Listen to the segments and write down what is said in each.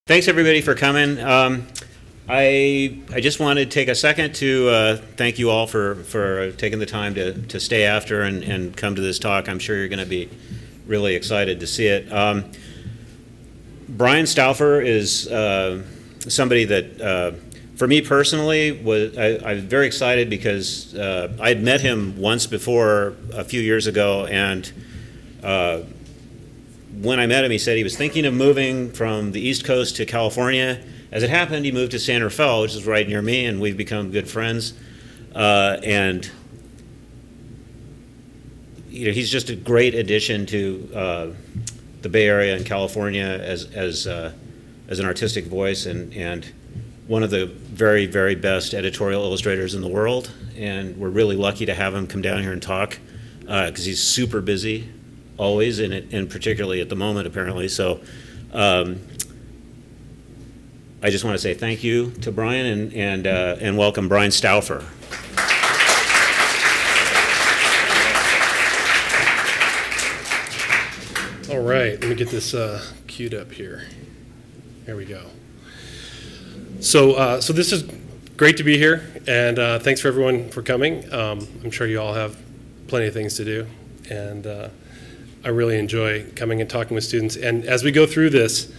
Thanks everybody for coming. I just wanted to take a second to thank you all for taking the time to stay after and come to this talk. I'm sure you're going to be really excited to see it. Brian Stauffer is somebody that, for me personally, I was very excited because I had met him once before a few years ago, and when I met him, he said he was thinking of moving from the East Coast to California. As it happened, he moved to San Rafael, which is right near me, and we've become good friends. And you know, he's just a great addition to the Bay Area and California as an artistic voice, and one of the very, very best editorial illustrators in the world. And we're really lucky to have him come down here and talk because he's super busy. Always, and particularly at the moment, apparently. So I just want to say thank you to Brian and welcome Brian Stauffer. All right, let me get this queued up here. There we go. So this is great to be here, and thanks for everyone for coming. I'm sure you all have plenty of things to do, and I really enjoy coming and talking with students. And as we go through this,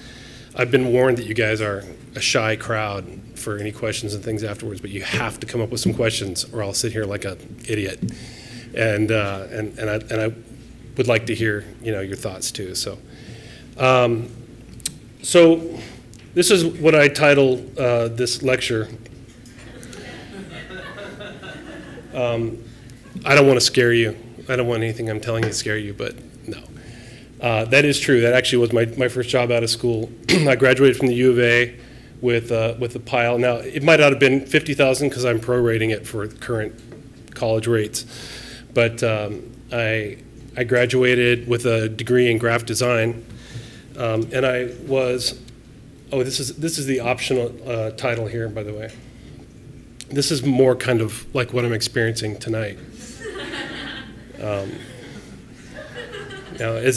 I've been warned that you guys are a shy crowd for any questions and things afterwards, but you have to come up with some questions or I'll sit here like an idiot. And I would like to hear, you know, your thoughts too. So this is what I title this lecture. I don't want to scare you. I don't want anything I'm telling you to scare you, but no. That is true. That actually was my first job out of school. I graduated from the U of A with a pile. Now, it might not have been $50,000 because I'm prorating it for current college rates. But I graduated with a degree in graphic design. And I was, this is the optional title here, by the way. This is more kind of like what I'm experiencing tonight. You know,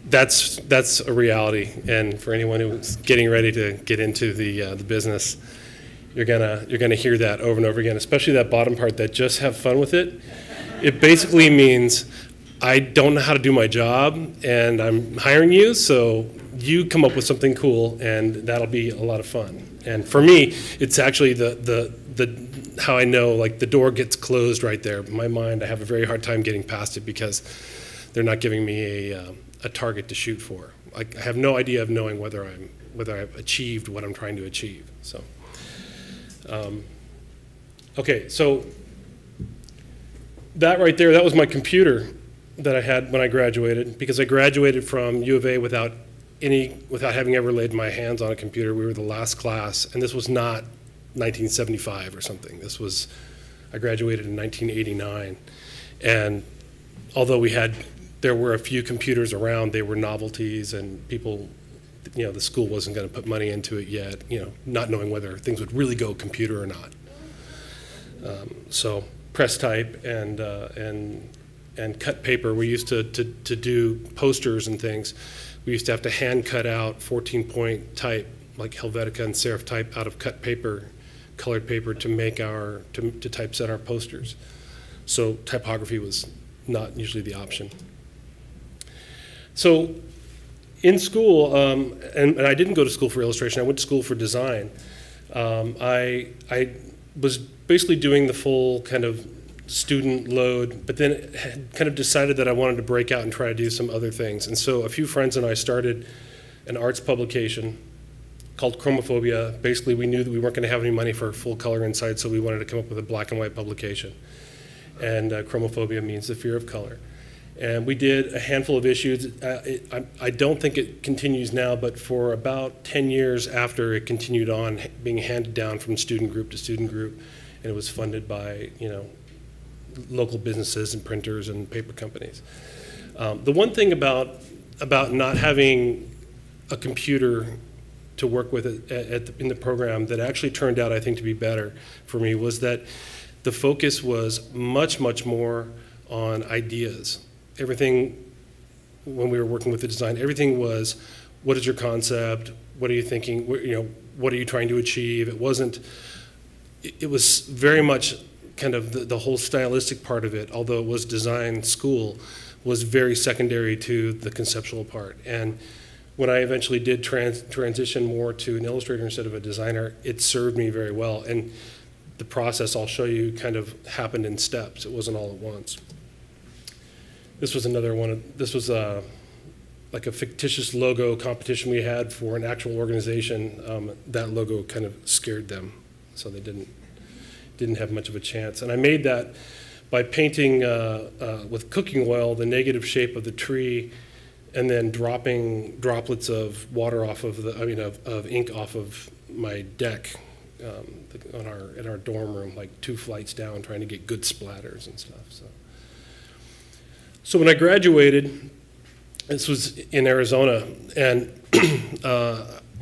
that's a reality, and for anyone who's getting ready to get into the business, you're gonna hear that over and over again, especially that bottom part, that just have fun with it. It basically means I don't know how to do my job, and I'm hiring you, so you come up with something cool, and that'll be a lot of fun. And for me, it's actually the how I know, like, the door gets closed right there. In my mind, I have a very hard time getting past it because they're not giving me a target to shoot for. I have no idea of knowing whether I've achieved what I'm trying to achieve. So, okay, so that right there, that was my computer that I had when I graduated, because I graduated from U of A without having ever laid my hands on a computer. We were the last class, and this was not 1975 or something. I graduated in 1989, and although there were a few computers around, they were novelties, and people, you know, the school wasn't going to put money into it yet, you know, not knowing whether things would really go computer or not. So press type and cut paper. We used to do posters and things. We used to have to hand cut out 14-point type, like Helvetica and serif type, out of cut paper, colored paper, to make to typeset our posters. So typography was not usually the option. So in school, and I didn't go to school for illustration, I went to school for design. I was basically doing the full kind of student load, but then had kind of decided that I wanted to break out and try to do some other things. And so a few friends and I started an arts publication called Chroma Phobia. Basically, we knew that we weren't going to have any money for full color inside, so we wanted to come up with a black and white publication. And Chroma Phobia means the fear of color. And we did a handful of issues. I don't think it continues now, but for about 10 years after, it continued on being handed down from student group to student group, and it was funded by, you know, local businesses and printers and paper companies. The one thing about not having a computer to work with in the program that actually turned out, I think, to be better for me was that the focus was much, much more on ideas. Everything, when we were working with the design, everything was, what is your concept? what are you thinking? What are you trying to achieve? It wasn't. It was very much kind of the whole stylistic part of it, although it was design school, was very secondary to the conceptual part. And when I eventually did transition more to an illustrator instead of a designer, it served me very well. And the process I'll show you kind of happened in steps. It wasn't all at once. This was another one. This was like a fictitious logo competition we had for an actual organization. That logo kind of scared them, so they didn't have much of a chance. And I made that by painting with cooking oil the negative shape of the tree, and then dropping droplets of water off of of ink off of my deck in our dorm room, like 2 flights down, trying to get good splatters and stuff. So when I graduated, this was in Arizona, and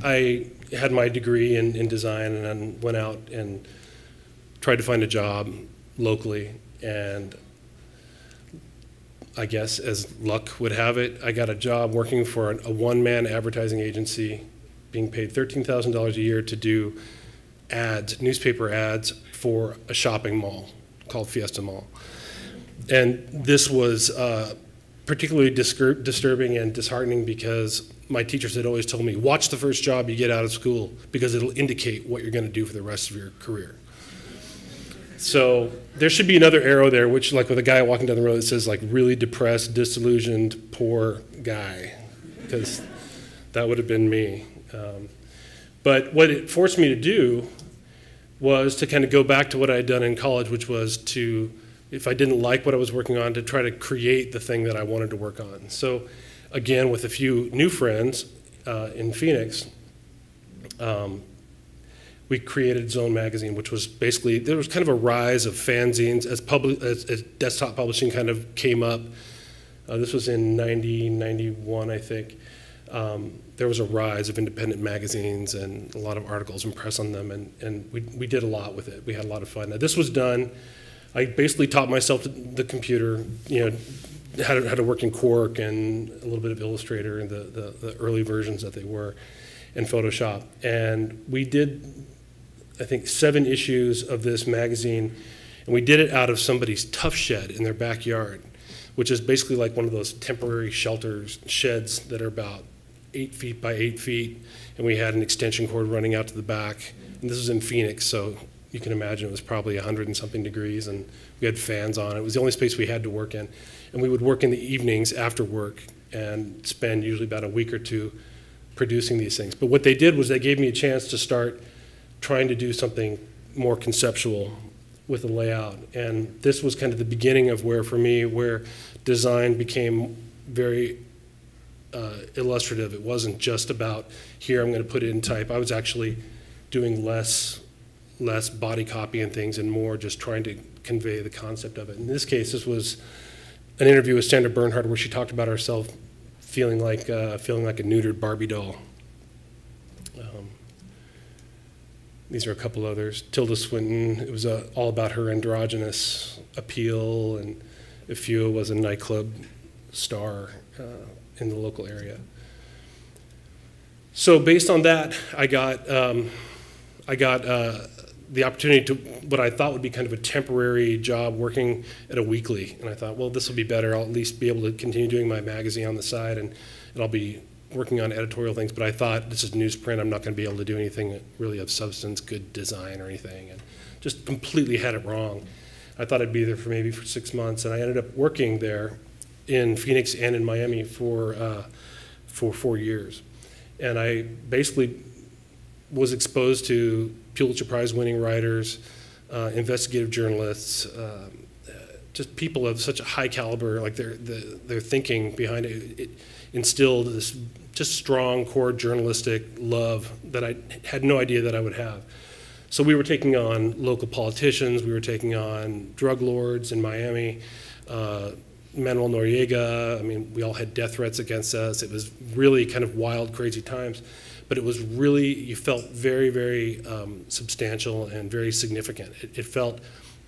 I had my degree in design, and then went out and tried to find a job locally, and I guess as luck would have it, I got a job working for a one-man advertising agency, being paid $13,000 a year to do ads, newspaper ads for a shopping mall called Fiesta Mall. And this was particularly disturbing and disheartening because my teachers had always told me, watch the first job you get out of school because it'll indicate what you're going to do for the rest of your career. So there should be another arrow there, which, like with a guy walking down the road, that says like really depressed, disillusioned, poor guy, because that would have been me. But what it forced me to do was to kind of go back to what I had done in college, which was to, if I didn't like what I was working on, to try to create the thing that I wanted to work on. So again, with a few new friends in Phoenix, we created Zone Magazine, which was basically, there was kind of a rise of fanzines as desktop publishing kind of came up. This was in 90, 91, I think. There was a rise of independent magazines and a lot of articles and press on them, and we did a lot with it. We had a lot of fun. Now, this was done, I basically taught myself the computer, how to work in Quark and a little bit of Illustrator and the early versions that they were, and Photoshop. And we did, I think, 7 issues of this magazine, and we did it out of somebody's tough shed in their backyard, which is basically like one of those temporary sheds that are about 8 feet by 8 feet, and we had an extension cord running out to the back. And this was in Phoenix, so you can imagine it was probably 100 and something degrees, and we had fans on. It was the only space we had to work in. And we would work in the evenings after work and spend usually about a week or 2 producing these things. But what they did was they gave me a chance to start trying to do something more conceptual with a layout. And this was kind of the beginning of where, for me, where design became very illustrative. It wasn't just about, here I'm going to put it in type. I was actually doing less body copy and things and more just trying to convey the concept of it. In this case, this was an interview with Sandra Bernhard where she talked about herself feeling like a neutered Barbie doll. These are a couple others. Tilda Swinton, it was all about her androgynous appeal, and Ifua was a nightclub star in the local area. So based on that, I got the opportunity to what I thought would be kind of a temporary job working at a weekly. And I thought, well, this will be better. I'll at least be able to continue doing my magazine on the side, and I'll be working on editorial things. But I thought, this is newsprint. I'm not going to be able to do anything really of substance, good design or anything. And just completely had it wrong. I thought I'd be there for 6 months, and I ended up working there in Phoenix and in Miami for 4 years. And I basically was exposed to Pulitzer Prize winning writers, investigative journalists, just people of such a high caliber, like their thinking behind it, it instilled this just strong core journalistic love that I had no idea that I would have. So we were taking on local politicians, we were taking on drug lords in Miami, Manuel Noriega. I mean, we all had death threats against us. It was really kind of wild, crazy times. But it was really, you felt very, very substantial and very significant. It felt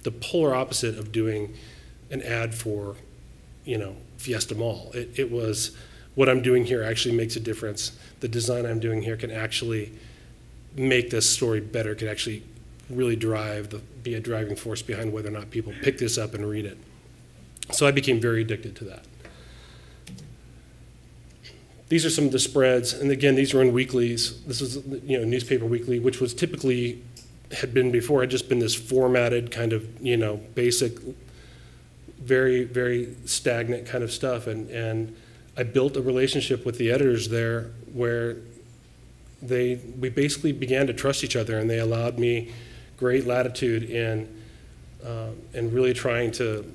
the polar opposite of doing an ad for, Fiesta Mall. It was what I'm doing here actually makes a difference. The design I'm doing here can actually make this story better, can actually really be a driving force behind whether or not people pick this up and read it. So I became very addicted to that. These are some of the spreads, and again, these were in weeklies. This was, newspaper weekly, which was typically, had just been this formatted kind of, basic, very, very stagnant kind of stuff. And I built a relationship with the editors there where we basically began to trust each other, and they allowed me great latitude in really trying to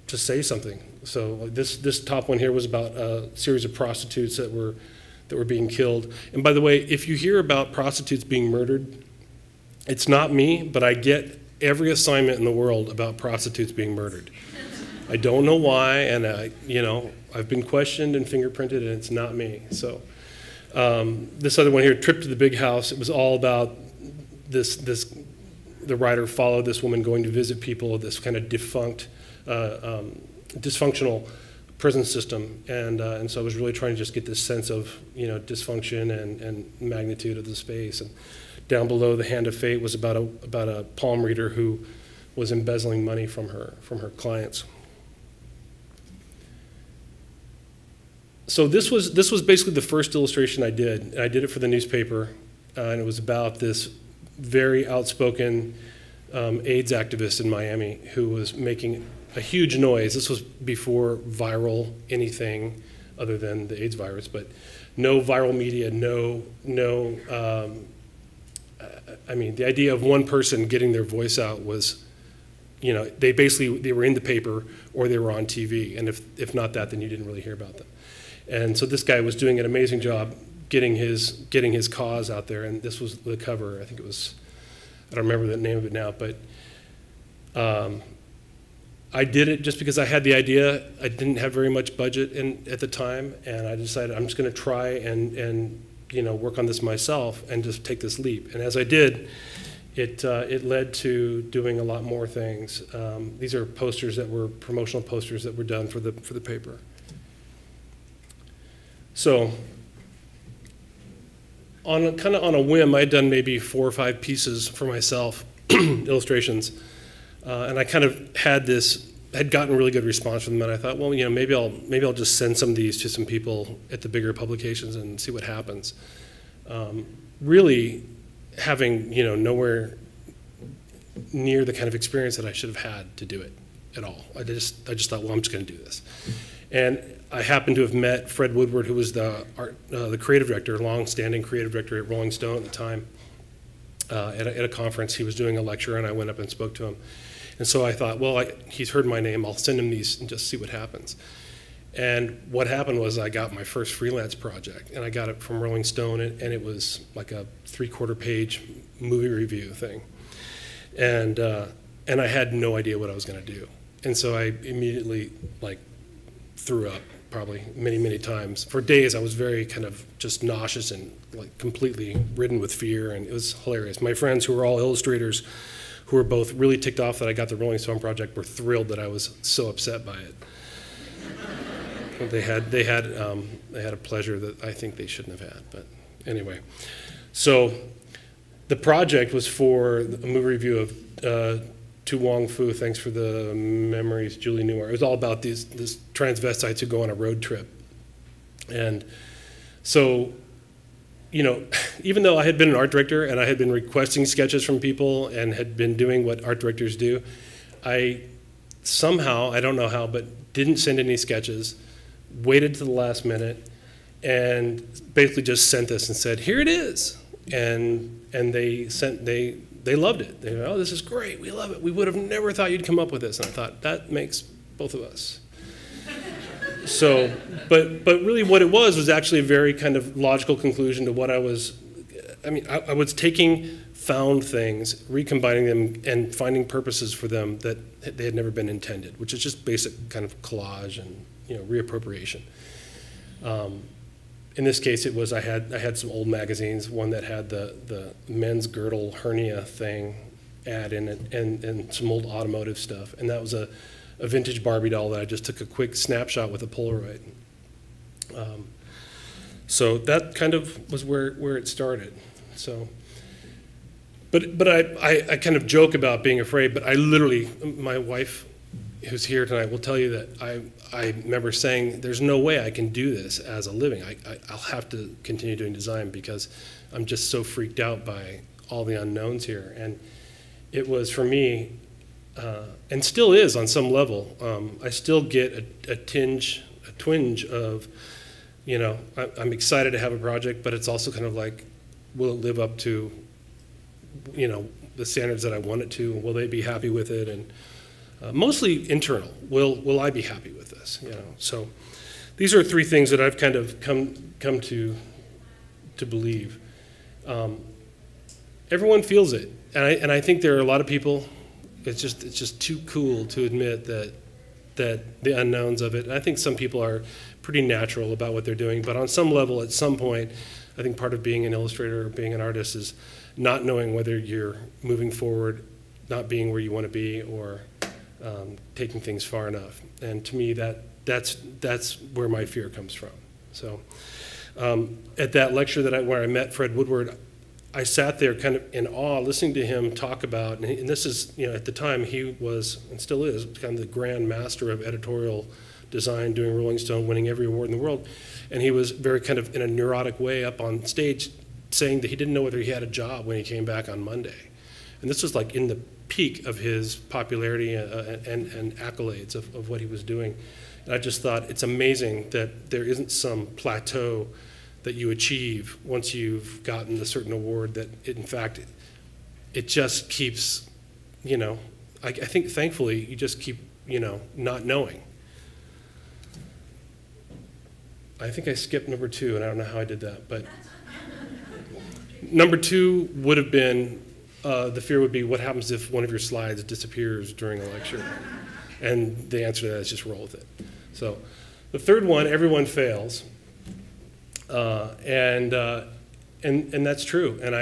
say something. So this top one here was about a series of prostitutes that were being killed. And by the way, if you hear about prostitutes being murdered, it's not me, but I get every assignment in the world about prostitutes being murdered. I don't know why, and I've been questioned and fingerprinted, and it's not me. So this other one here, Trip to the Big House, it was all about the writer followed this woman going to visit people, this kind of dysfunctional prison system, and so I was really trying to just get this sense of dysfunction and magnitude of the space. And down below, The Hand of Fate was about a palm reader who was embezzling money from her clients. So this was basically the first illustration I did, and I did it for the newspaper, and it was about this very outspoken AIDS activist in Miami who was making a huge noise. This was before viral anything other than the AIDS virus, but no viral media, I mean, the idea of one person getting their voice out was, they were in the paper or they were on TV, and if not that, then you didn't really hear about them. And so this guy was doing an amazing job getting his cause out there, and this was the cover. I think it was, I don't remember the name of it now, but I did it just because I had the idea. I didn't have very much budget at the time, and I decided I'm just going to try and work on this myself and just take this leap. And as I did, it led to doing a lot more things. These are posters that were promotional posters that were done for the paper. So on a whim, I'd done maybe 4 or 5 pieces for myself, illustrations, and I kind of had gotten really good response from them, and I thought, well, maybe I'll just send some of these to some people at the bigger publications and see what happens. Really having nowhere near the kind of experience that I should have had to do it at all. I just thought, well, I'm just going to do this. And I happened to have met Fred Woodward, who was the creative director, long-standing creative director at Rolling Stone at the time, at a conference. He was doing a lecture, and I went up and spoke to him. And so I thought, well, he's heard my name. I'll send him these and just see what happens. And what happened was I got my first freelance project, and I got it from Rolling Stone, and it was like a 3/4 page movie review thing. And I had no idea what I was going to do. And so I immediately threw up probably many, many times. For days I was very kind of just nauseous and completely ridden with fear, and it was hilarious. My friends who were all illustrators, who were both really ticked off that I got the Rolling Stone project, were thrilled that I was so upset by it. They had a pleasure that I think they shouldn't have had, but anyway. So the project was for a movie review of To Wong Fu, Thanks for the Memories, Julie Newmar. It was all about these transvestites who go on a road trip. And so, even though I had been an art director and I had been requesting sketches from people and had been doing what art directors do, I somehow, I don't know how, but didn't send any sketches, waited to the last minute, and basically just sent this and said, here it is. And they loved it. They were, oh, this is great. We love it. We would have never thought you'd come up with this. And I thought, that makes both of us. So, but really what it was actually a very kind of logical conclusion to what I was I was taking found things, recombining them, and finding purposes for them that they had never been intended, which is just basic kind of collage and reappropriation. In this case, it was I had some old magazines, one that had the men's girdle hernia thing ad in it, and some old automotive stuff, and that was a vintage Barbie doll that I just took a quick snapshot with a Polaroid. So that kind of was where it started. So, but I kind of joke about being afraid, but I literally, my wife who's here tonight will tell you that I remember saying, there's no way I can do this as a living. I'll have to continue doing design because I'm just so freaked out by all the unknowns here. And it was for me, and still is on some level, I still get a twinge of, you know, I'm excited to have a project, but it's also kind of like, will it live up to, you know, the standards that I want it to? Will they be happy with it? And mostly internal. Will I be happy with this? You know. So these are three things that I've kind of come to believe. Everyone feels it, and I think there are a lot of people. It's just too cool to admit that the unknowns of it. And I think some people are pretty natural about what they're doing, but on some level, at some point, I think part of being an illustrator or being an artist is not knowing whether you're moving forward, not being where you want to be, or taking things far enough. And to me, that's where my fear comes from. So at that lecture where I met Fred Woodward, I sat there kind of in awe listening to him talk about, and this is, you know, at the time he was, and still is, kind of the grand master of editorial design, doing Rolling Stone, winning every award in the world. And he was very kind of in a neurotic way up on stage saying that he didn't know whether he had a job when he came back on Monday. And this was like in the peak of his popularity and accolades of what he was doing. And I just thought it's amazing that there isn't some plateau that you achieve once you've gotten a certain award, that in fact, it just keeps, you know, I think thankfully you just keep, you know, not knowing. I think I skipped number 2, and I don't know how I did that, but number 2 would have been, the fear would be, what happens if one of your slides disappears during a lecture? And the answer to that is just roll with it. So the third one, everyone fails. And that's true. And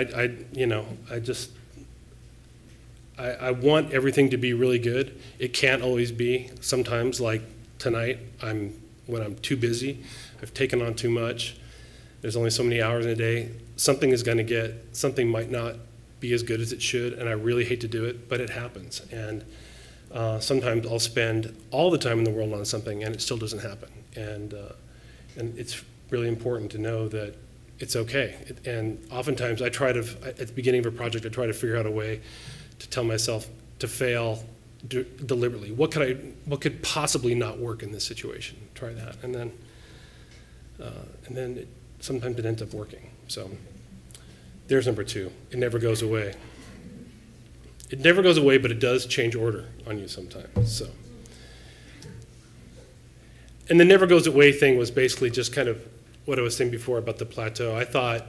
I want everything to be really good. It can't always be. Sometimes, like tonight, when I'm too busy, I've taken on too much. There's only so many hours in a day. Something might not be as good as it should, and I really hate to do it, but it happens. And sometimes I'll spend all the time in the world on something, and it still doesn't happen. And it's really important to know that it's okay. And oftentimes at the beginning of a project, I try to figure out a way to tell myself to fail deliberately. What could possibly not work in this situation? Try that, and then sometimes it ends up working. So there's number 2. It never goes away. It never goes away, but it does change order on you sometimes. So, and the never goes away thing was basically just kind of what I was saying before about the plateau. I thought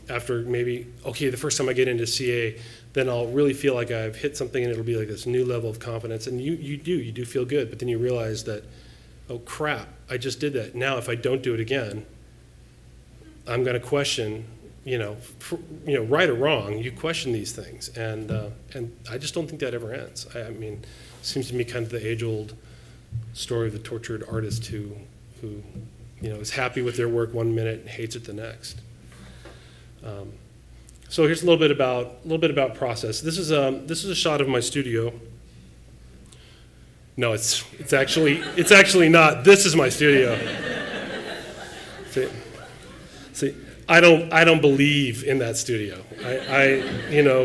after maybe, okay, the first time I get into CA, then I'll really feel like I've hit something, and it'll be like this new level of confidence. And you do feel good, but then you realize that, oh crap, I just did that. Now if I don't do it again, I'm going to question, right or wrong, you question these things. And I just don't think that ever ends. I mean, it seems to me kind of the age-old story of the tortured artist who is happy with their work one minute and hates it the next. So here's a little bit about process. This is a shot of my studio. No, it's actually not. This is my studio. See, I don't believe in that studio.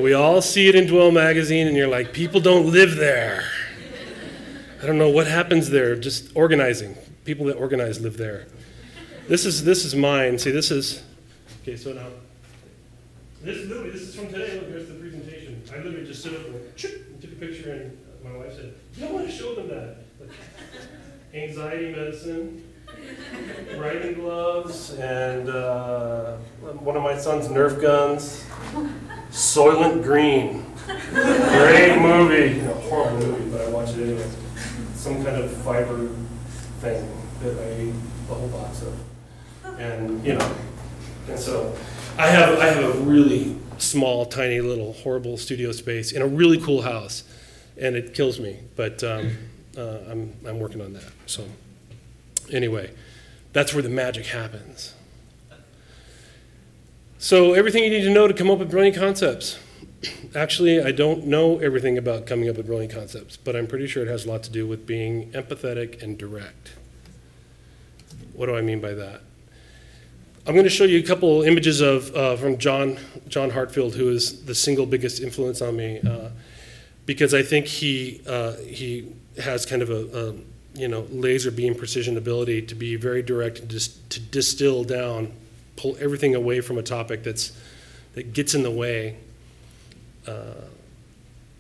We all see it in Dwell magazine, and you're like, people don't live there. I don't know what happens there. Just organizing. People that organize live there. This is mine. See, this is okay. So now, this is from today. Look, there's the presentation. I literally just stood up and took a picture, and my wife said, "You don't want to show them that." Like, anxiety medicine, writing gloves, and one of my son's Nerf guns. Soylent Green. Great movie. Horrible movie, but I watched it anyway. Some kind of fiber thing that I ate the whole box of. And and so I have a really small, tiny, little, horrible studio space in a really cool house, and it kills me. But I'm working on that. So anyway, that's where the magic happens. So everything you need to know to come up with brilliant concepts. Actually, I don't know everything about coming up with brilliant concepts, but I'm pretty sure it has a lot to do with being empathetic and direct. What do I mean by that? I'm going to show you a couple images from John Hartfield, who is the single biggest influence on me, because I think he has kind of a laser beam precision ability to be very direct and just to distill down, pull everything away from a topic that gets in the way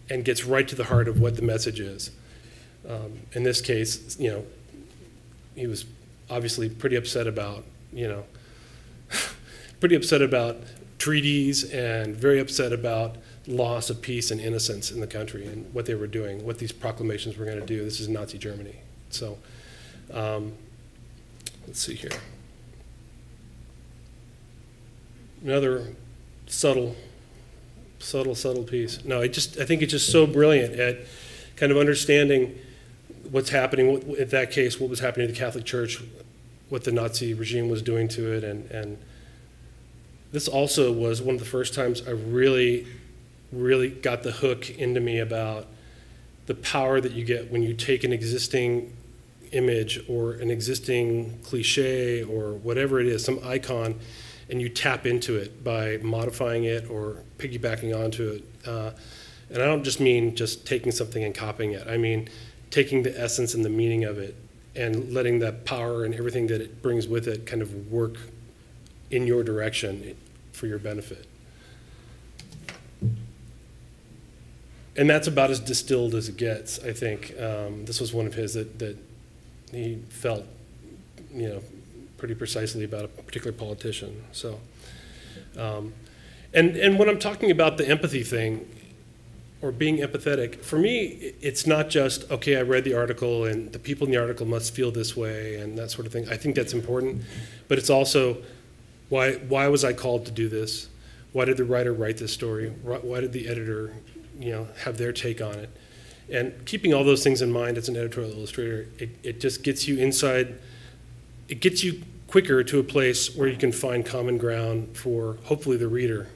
and gets right to the heart of what the message is. In this case, he was obviously pretty upset about, pretty upset about treaties and very upset about loss of peace and innocence in the country and what they were doing, what these proclamations were going to do. This is Nazi Germany. So let's see here. Another subtle piece. No, I think it's just so brilliant at kind of understanding what's happening, in that case, what was happening to the Catholic Church, what the Nazi regime was doing to it, and this also was one of the first times I really got the hook into me about the power that you get when you take an existing image or an existing cliche or whatever it is, some icon, and you tap into it by modifying it or piggybacking onto it. And I don't just mean just taking something and copying it. I mean taking the essence and the meaning of it and letting that power and everything that it brings with it kind of work in your direction for your benefit. And that's about as distilled as it gets, I think. This was one of his that he felt, pretty precisely about a particular politician. So, and when I'm talking about the empathy thing, or being empathetic, for me, it's not just, okay, I read the article and the people in the article must feel this way and that sort of thing. I think that's important, but it's also, why was I called to do this? Why did the writer write this story? Why did the editor, have their take on it? And keeping all those things in mind as an editorial illustrator, it just gets you inside, it gets you quicker to a place where you can find common ground for, hopefully, the reader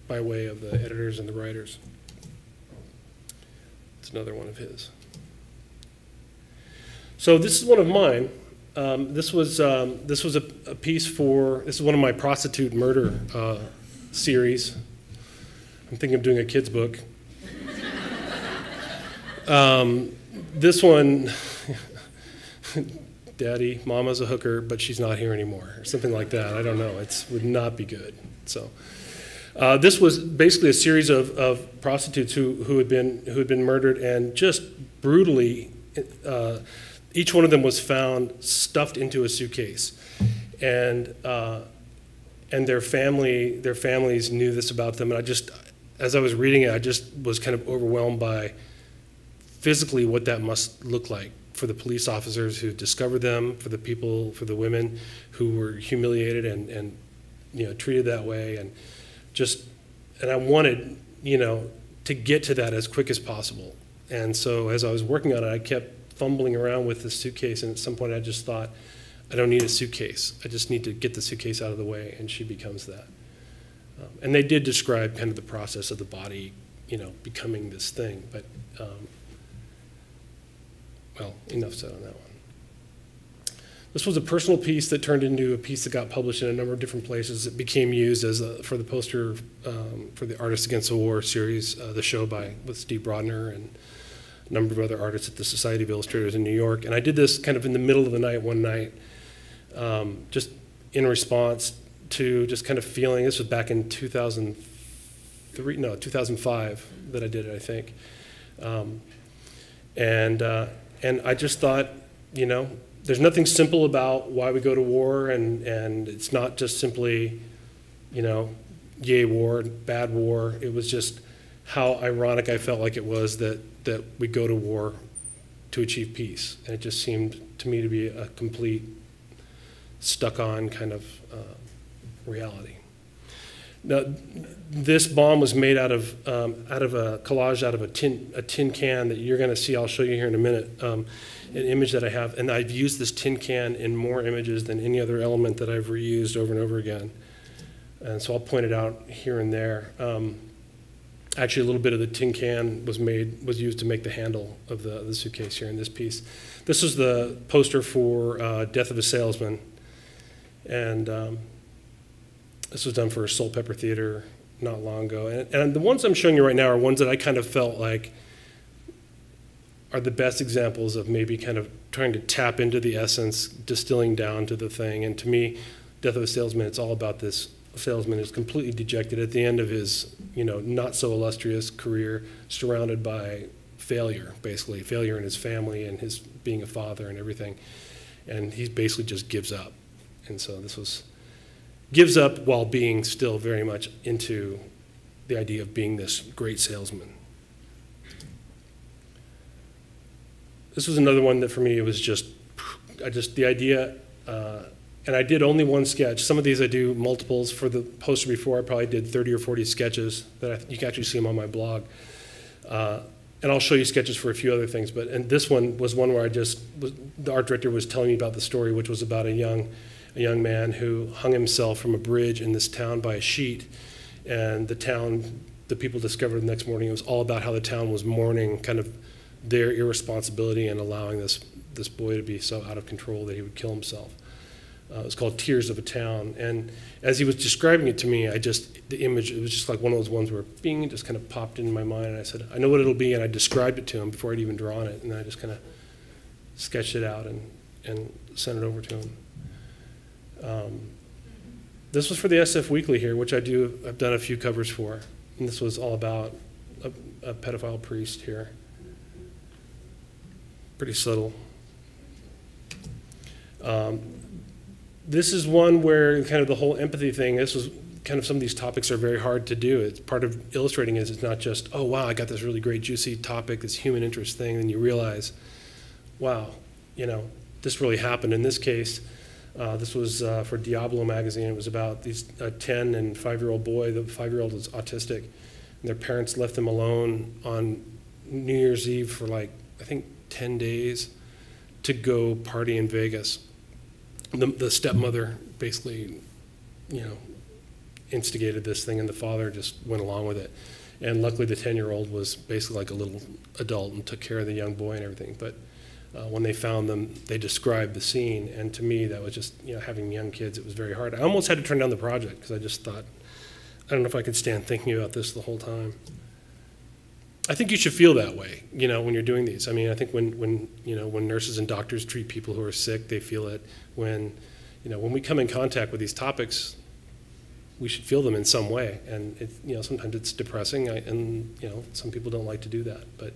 by way of the editors and the writers. It's another one of his. So this is one of mine. This was a piece for, this is one of my prostitute murder series. I'm thinking of doing a kid's book. This one, Daddy, Mama's a hooker, but she's not here anymore, or something like that. I don't know. It would not be good. So this was basically a series of prostitutes who had been murdered, and just brutally, each one of them was found stuffed into a suitcase, and their families knew this about them. And as I was reading it, I just was kind of overwhelmed by physically what that must look like for the police officers who discovered them, for the women who were humiliated and treated that way, and I wanted to get to that as quick as possible. And so as I was working on it, I kept fumbling around with the suitcase, and at some point I just thought, I don't need a suitcase. I just need to get the suitcase out of the way, and she becomes that. And they did describe kind of the process of the body, becoming this thing, but well, enough said on that one. This was a personal piece that turned into a piece that got published in a number of different places. It became used for the poster for the Artists Against the War series, the show with Steve Brodner and a number of other artists at the Society of Illustrators in New York. And I did this kind of in the middle of the night one night, just in response to just kind of feeling, this was back in 2005 that I did it, I think. And I just thought, there's nothing simple about why we go to war, and it's not just simply, yay war, bad war. It was just how ironic I felt like it was that we go to war to achieve peace. And it just seemed to me to be a complete stuck-on kind of reality. Now, this bomb was made out of a collage out of a tin can that you're going to see. I'll show you here in a minute. An image that I have, and I've used this tin can in more images than any other element that I've reused over and over again. And so I'll point it out here and there. Actually, a little bit of the tin can was used to make the handle of the suitcase here in this piece. This is the poster for Death of a Salesman. And this was done for Soul Pepper Theater not long ago. And the ones I'm showing you right now are ones that I kind of felt like are the best examples of maybe kind of trying to tap into the essence, distilling down to the thing. And to me, Death of a Salesman, it's all about this salesman who's completely dejected at the end of his, not so illustrious career, surrounded by failure, basically, failure in his family and his being a father and everything. And he basically just gives up. And so this was, gives up while being still very much into the idea of being this great salesman. This was another one that for me, it was just the idea, and I did only one sketch. Some of these I do multiples. For the poster before, I probably did 30 or 40 sketches that you can actually see them on my blog. And I'll show you sketches for a few other things. And this one was one where the art director was telling me about the story, which was about a young man who hung himself from a bridge in this town by a sheet. And the people discovered the next morning, it was all about how the town was mourning kind of their irresponsibility and allowing this boy to be so out of control that he would kill himself. It was called Tears of a Town. And as he was describing it to me, the image, it was just like one of those ones where bing, just kind of popped into my mind. And I said, I know what it'll be. And I described it to him before I'd even drawn it. And then I just kind of sketched it out and sent it over to him. This was for the SF Weekly here, which I've done a few covers for. And this was all about a pedophile priest here. Pretty subtle. This is one where kind of the whole empathy thing, this was kind of some of these topics are very hard to do. It's part of illustrating is it's not just, oh, wow, I got this really great juicy topic, this human interest thing, and you realize, wow, this really happened. In this case, this was for Diablo magazine. It was about these 10 and 5-year-old boy. The 5-year-old was autistic, and their parents left them alone on New Year's Eve for like, I think 10 days to go party in Vegas. The stepmother basically, instigated this thing, and the father just went along with it. And luckily, the 10-year-old was basically like a little adult and took care of the young boy and everything. But when they found them, they described the scene, and to me, that was just, having young kids, it was very hard. I almost had to turn down the project because I just thought, I don't know if I could stand thinking about this the whole time. I think you should feel that way, when you're doing these. I mean, I think when nurses and doctors treat people who are sick, they feel it. When we come in contact with these topics, we should feel them in some way. And sometimes it's depressing, and some people don't like to do that. But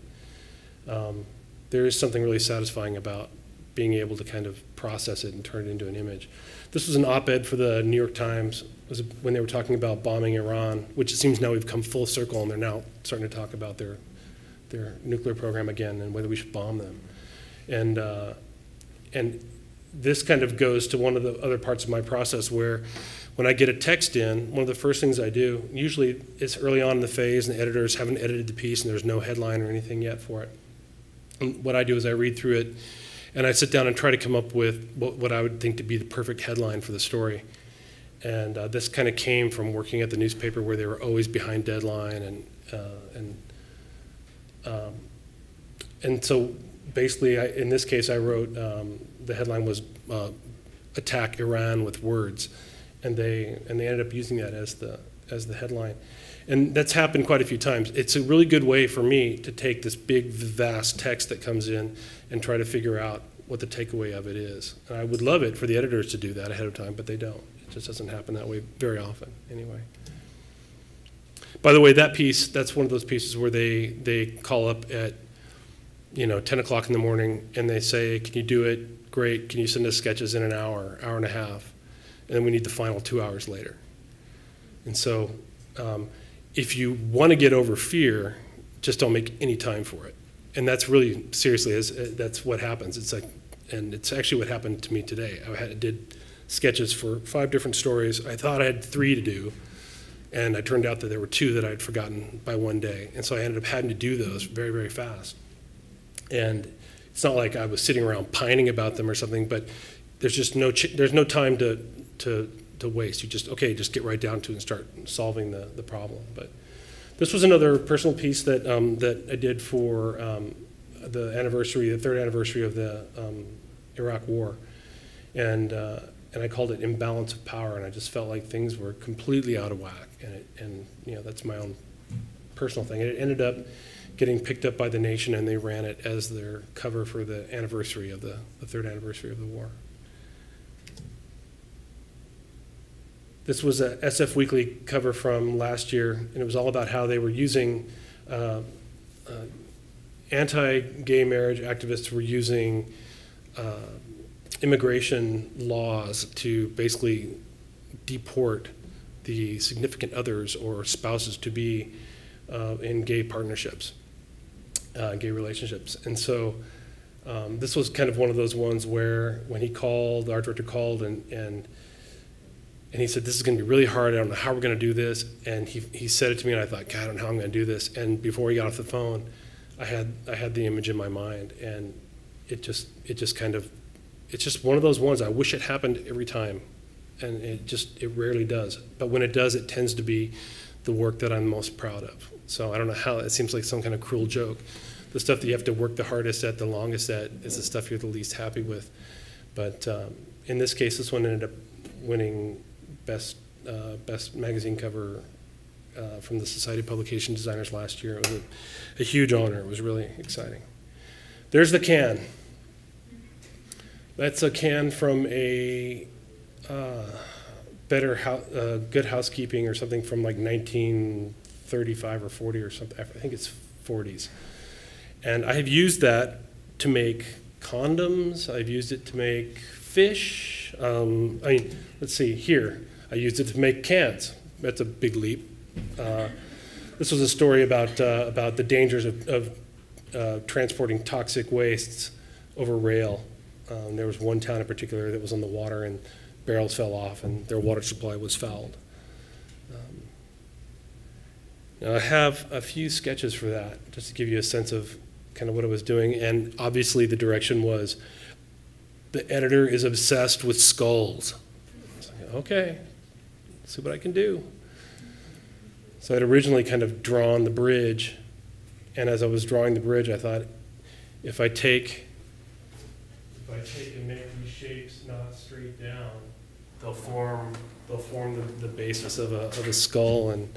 there is something really satisfying about being able to kind of process it and turn it into an image. This was an op-ed for the New York Times. It was when they were talking about bombing Iran, which it seems now we've come full circle, and they're now starting to talk about their nuclear program again and whether we should bomb them. And this kind of goes to one of the other parts of my process where when I get a text in, one of the first things I do, usually it's early on in the phase and the editors haven't edited the piece and there's no headline or anything yet for it. And what I do is I read through it and I sit down and try to come up with what I would think to be the perfect headline for the story. And this kind of came from working at the newspaper where they were always behind deadline, and so basically, in this case, I wrote the headline was "Attack Iran with Words," and they ended up using that as the headline, and that's happened quite a few times. It's a really good way for me to take this big, vast text that comes in and try to figure out what the takeaway of it is. And I would love it for the editors to do that ahead of time, but they don't. It just doesn't happen that way very often, anyway. By the way, that piece, that's one of those pieces where they call up at 10 o'clock in the morning and they say, can you do it? Great. Can you send us sketches in an hour, hour and a half? And then we need the final 2 hours later. And so if you want to get over fear, just don't make any time for it. And that's really, seriously, that's what happens. It's like, and it's actually what happened to me today. I did sketches for 5 different stories. I thought I had 3 to do, and it turned out that there were 2 that I had forgotten by one day. And so I ended up having to do those very, very fast. And it's not like I was sitting around pining about them or something, but there's just no time to to waste. You just get right down to it and start solving the problem. But this was another personal piece that that I did for the third anniversary of the Iraq War, and I called it Imbalance of Power, and I just felt like things were completely out of whack, and that's my own personal thing. And it ended up getting picked up by The Nation, and they ran it as their cover for the anniversary of the third anniversary of the war. This was a SF Weekly cover from last year, and it was all about how they were using, anti-gay marriage activists were using immigration laws to basically deport the significant others or spouses to be in gay partnerships, gay relationships. And so this was kind of one of those ones where when he called, the art director called, and he said, this is going to be really hard. I don't know how we're going to do this. And he said it to me, and I thought, God, I don't know how I'm going to do this. And before he got off the phone, I had the image in my mind, and it's just one of those ones. I wish it happened every time, and it rarely does. But when it does, it tends to be the work that I'm most proud of. So I don't know how, it seems like some kind of cruel joke. The stuff that you have to work the hardest at, the longest at, is the stuff you're the least happy with. But in this case, this one ended up winning best magazine cover from the Society of Publication Designers last year. It was a huge honor. It was really exciting. There's the can. That's a can from a Good Housekeeping or something from like 1935 or 40 or something. I think it's 40s. And I have used that to make condoms. I've used it to make fish. Let's see, here. I used it to make cans. That's a big leap. This was a story about the dangers of transporting toxic wastes over rail. There was one town in particular that was on the water, and barrels fell off, and their water supply was fouled. Now I have a few sketches for that, just to give you a sense of kind of what I was doing. And obviously the direction was, the editor is obsessed with skulls. I was like, okay, let's see what I can do. So I'd originally kind of drawn the bridge, and as I was drawing the bridge, I thought, if I take and make these shapes not straight down, they'll form the basis of a skull. And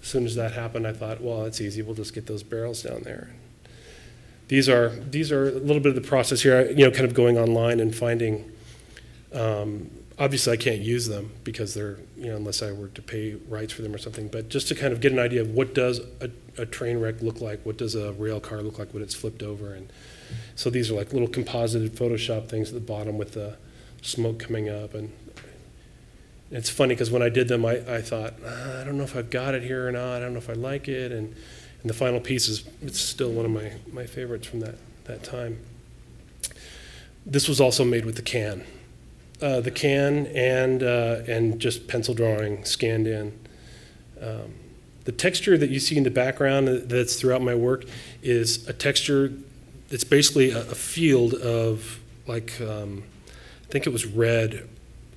as soon as that happened, I thought, well, it's easy. We'll just get those barrels down there. These are a little bit of the process here. Kind of going online and finding. Obviously, I can't use them because they're, unless I were to pay rights for them or something. But just to kind of get an idea of what does a train wreck look like, what does a rail car look like when it's flipped over, and so these are like little composited Photoshop things at the bottom with the smoke coming up. And it's funny because when I did them, I thought, I don't know if I've got it here or not. I don't know if I like it. And the final piece it's still one of my favorites from that time. This was also made with the can. The can and just pencil drawing scanned in. The texture that you see in the background that's throughout my work is a texture. It's basically a field of like I think it was red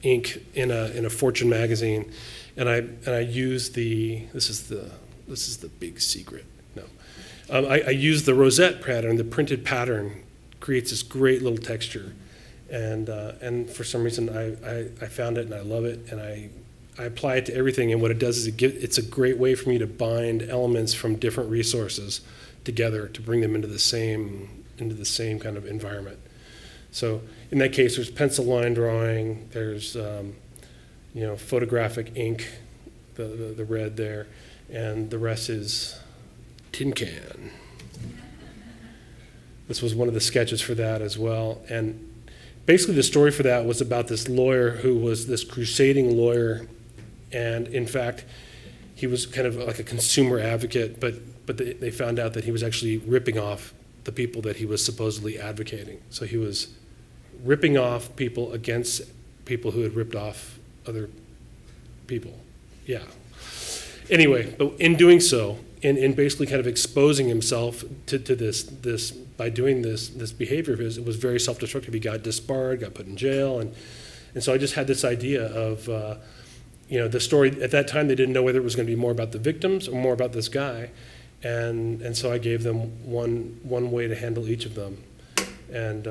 ink in a Fortune magazine, and I use this is the big secret. No, I use the rosette pattern. The printed pattern creates this great little texture. And for some reason, I found it and I love it, and I apply it to everything. And what it does is it's a great way for me to bind elements from different resources together to bring them into the same kind of environment. So in that case, there's pencil line drawing. There's photographic ink, the red there, and the rest is tin can. This was one of the sketches for that as well. And basically, the story for that was about this lawyer who was this crusading lawyer, and in fact, he was kind of like a consumer advocate, but they found out that he was actually ripping off the people that he was supposedly advocating. So he was ripping off people against people who had ripped off other people. Yeah. Anyway, but in doing so, in basically kind of exposing himself to this by doing this behavior of his, it was very self-destructive. He got disbarred, got put in jail, And so I just had this idea of, you know, the story, at that time they didn't know whether it was going to be more about the victims or more about this guy. And so I gave them one way to handle each of them. And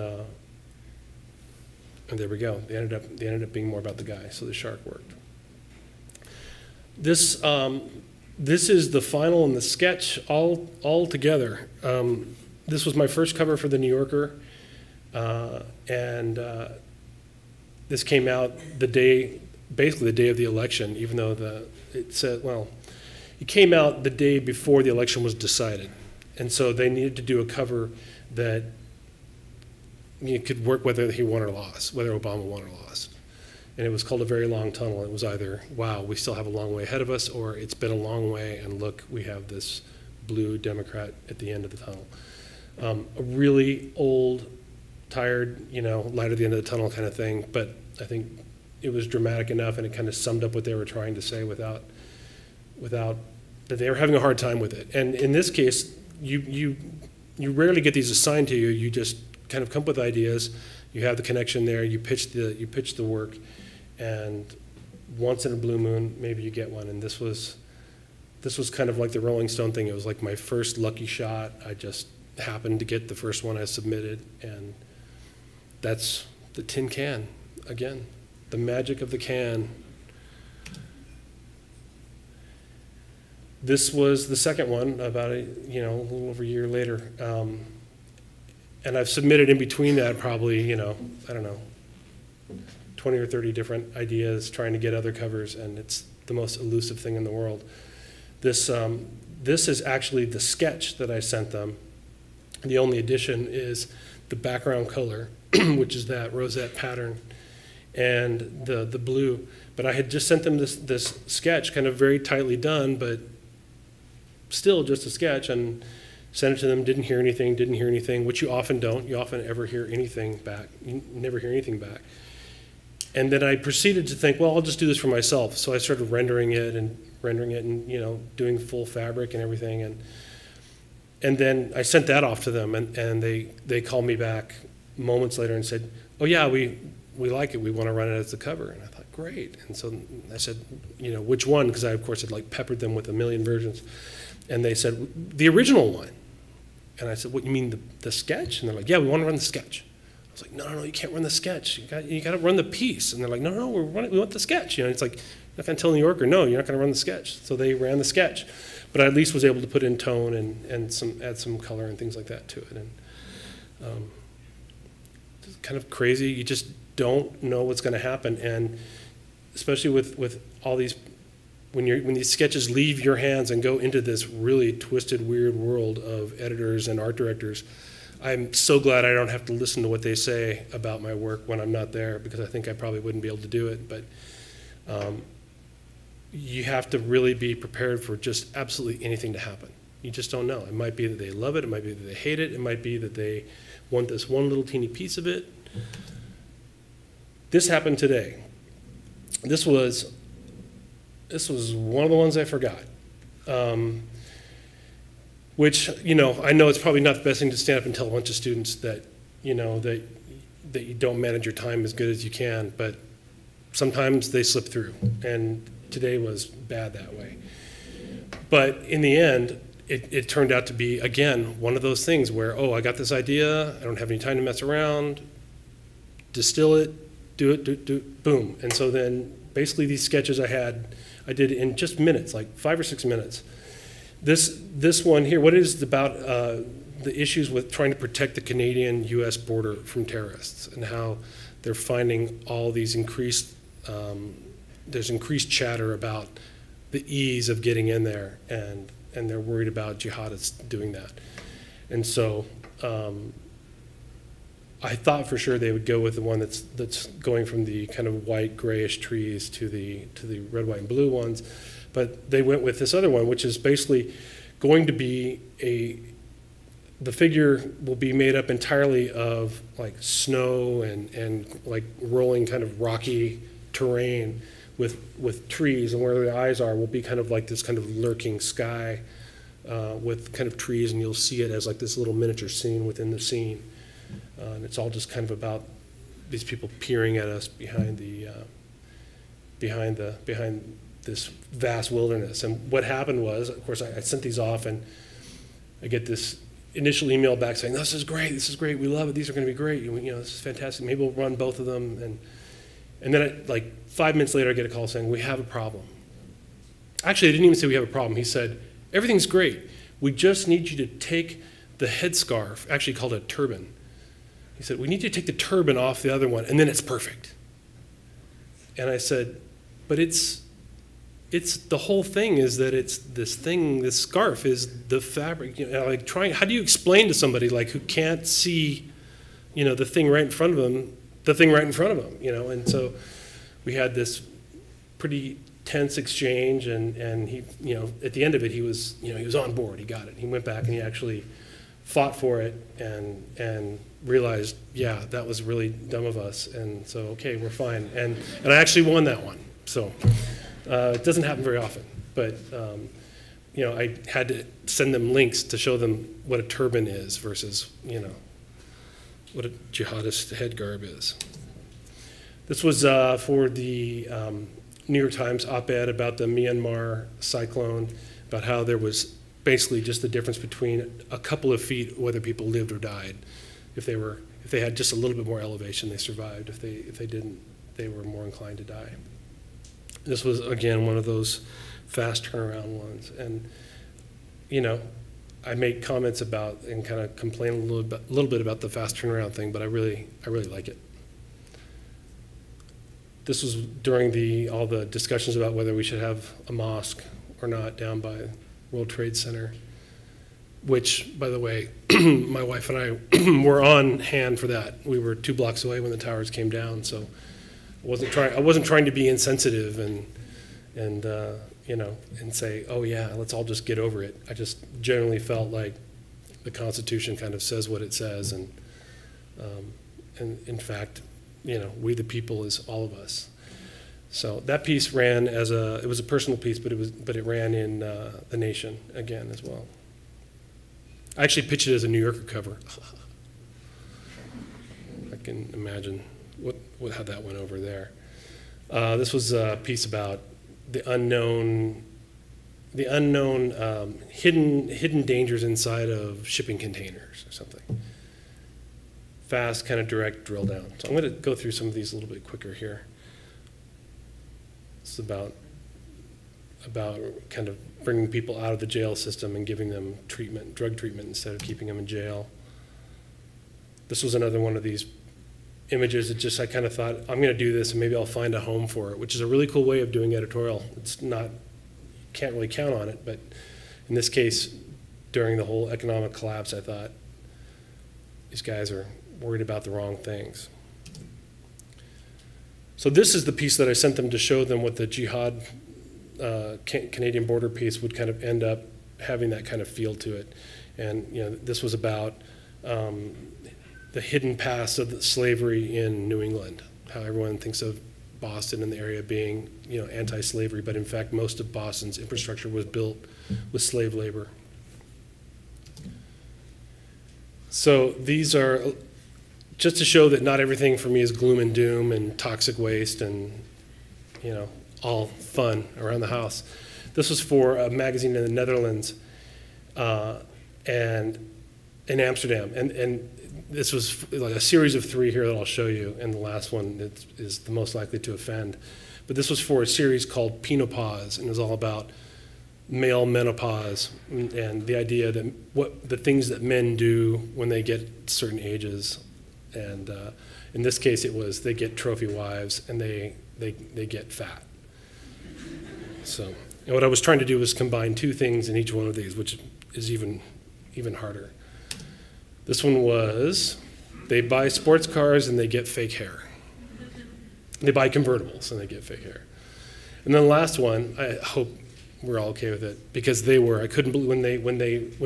there we go. They ended up being more about the guy, so the shark worked. This is the final and the sketch all together. This was my first cover for the New Yorker, and this came out basically the day of the election, even though it said, well, it came out the day before the election was decided. And so they needed to do a cover that could work whether he won or lost, whether Obama won or lost. And it was called A Very Long Tunnel. It was either, wow, we still have a long way ahead of us, or it's been a long way, and look, we have this blue Democrat at the end of the tunnel. A really old, tired, you know, light at the end of the tunnel kind of thing, but I think it was dramatic enough, and it kind of summed up what they were trying to say without that they were having a hard time with it. And in this case, you rarely get these assigned to you. You just kind of come up with ideas. You have the connection there. You pitch the work, and once in a blue moon, maybe you get one. And this was kind of like the Rolling Stone thing. It was like my first lucky shot. I just happened to get the first one I submitted, and that's the tin can again. The magic of the can. This was the second one, about a little over a year later, and I've submitted in between that probably, I don't know, 20 or 30 different ideas, trying to get other covers, and it's the most elusive thing in the world. This is actually the sketch that I sent them. The only addition is the background color, which is that rosette pattern, and the blue. But I had just sent them this sketch, kind of very tightly done, but still just a sketch, and sent it to them. Didn't hear anything, which you often don't. You often ever hear anything back. You never hear anything back. And then I proceeded to think, well, I'll just do this for myself. So I started rendering it and doing full fabric and everything. And then I sent that off to them, and they called me back moments later and said, oh yeah, we like it. We want to run it as the cover. And I thought, great. And so I said, which one? Because I, of course, had like peppered them with a million versions. And they said, the original one. And I said, what, you mean the sketch? And they're like, yeah, we want to run the sketch. I was like, no, you can't run the sketch. You got to run the piece. And they're like, no, we want the sketch. It's like, you're not going to tell New Yorker, no, you're not going to run the sketch. So they ran the sketch. But I at least was able to put in tone and add some color and things like that to it. And it's kind of crazy. You just don't know what's going to happen. And especially with all these, when these sketches leave your hands and go into this really twisted, weird world of editors and art directors, I'm so glad I don't have to listen to what they say about my work when I'm not there, because I think I probably wouldn't be able to do it. But you have to really be prepared for just absolutely anything to happen. You just don't know. It might be that they love it. It might be that they hate it. It might be that they want this one little teeny piece of it. This happened today. This was one of the ones I forgot. Which, I know it's probably not the best thing to stand up and tell a bunch of students that, that you don't manage your time as good as you can, but sometimes they slip through, and today was bad that way. But in the end, it turned out to be, again, one of those things where, oh, I got this idea, I don't have any time to mess around, distill it, do it, boom. And so then basically these sketches I did in just minutes, like 5 or 6 minutes. This one here, what is about the issues with trying to protect the Canadian-U.S. border from terrorists, and how they're finding all these there's increased chatter about the ease of getting in there, and they're worried about jihadists doing that. And so I thought for sure they would go with the one that's going from the kind of white grayish trees to the red, white, and blue ones. But they went with this other one, which is basically going to be the figure will be made up entirely of like snow and like rolling kind of rocky terrain with trees, and where the eyes are will be kind of like this kind of lurking sky with kind of trees, and you'll see it as like this little miniature scene within the scene. And it's all just kind of about these people peering at us behind this vast wilderness. And what happened was, of course, I sent these off, and I get this initial email back saying, this is great, we love it, these are going to be great, this is fantastic, maybe we'll run both of them. And then like 5 minutes later, I get a call saying, we have a problem. Actually, I didn't even say we have a problem. He said, everything's great. We just need you to take the headscarf, actually called a turban. He said, we need you to take the turban off the other one, and then it's perfect. And I said, but it's the whole thing is that it's this thing, this scarf is the fabric. How do you explain to somebody like who can't see, the thing right in front of them, And so we had this pretty tense exchange, and he, at the end of it, he was on board. He got it. He went back and he actually fought for it and realized, yeah, that was really dumb of us. And so, okay, we're fine. And I actually won that one. So. It doesn't happen very often, but I had to send them links to show them what a turban is versus what a jihadist head garb is. This was for the New York Times op-ed about the Myanmar cyclone, about how there was basically just the difference between a couple of feet whether people lived or died. If they had just a little bit more elevation, they survived. If they didn't, they were more inclined to die. This was, again, one of those fast turnaround ones. And, I make comments about and kind of complain a little bit about the fast turnaround thing, but I really like it. This was during all the discussions about whether we should have a mosque or not down by World Trade Center, which, by the way, my wife and I were on hand for that. We were 2 blocks away when the towers came down, so I wasn't trying to be insensitive and say, oh yeah, let's all just get over it. I just generally felt like the Constitution kind of says what it says, and in fact, we the people is all of us. So that piece ran it was a personal piece, but it ran in The Nation again as well. I actually pitched it as a New Yorker cover. I can imagine how that went over there. This was a piece about the unknown hidden dangers inside of shipping containers or something. Fast, kind of direct drill down. So I'm going to go through some of these a little bit quicker here. It's about kind of bringing people out of the jail system and giving them drug treatment instead of keeping them in jail. This was another one of these images that I kind of thought, I'm going to do this and maybe I'll find a home for it, which is a really cool way of doing editorial. Can't really count on it, but in this case, during the whole economic collapse, I thought, these guys are worried about the wrong things. So this is the piece that I sent them to show them what the jihad Canadian border piece would kind of end up having that kind of feel to it. And this was about the hidden past of the slavery in New England, how everyone thinks of Boston and the area being anti-slavery, but in fact most of Boston's infrastructure was built with slave labor. So these are just to show that not everything for me is gloom and doom and toxic waste and all fun around the house. This was for a magazine in the Netherlands and in Amsterdam, and this was like a series of 3 here that I'll show you, and the last one is the most likely to offend. But this was for a series called Menopause, and it was all about male menopause and the idea that the things that men do when they get certain ages. And in this case, it was they get trophy wives and they get fat. So, and what I was trying to do was combine 2 things in each one of these, which is even harder. This one was, they buy sports cars and they get fake hair. They buy convertibles and they get fake hair. And then the last one, I hope we're all okay with it, because they were. I couldn't believe when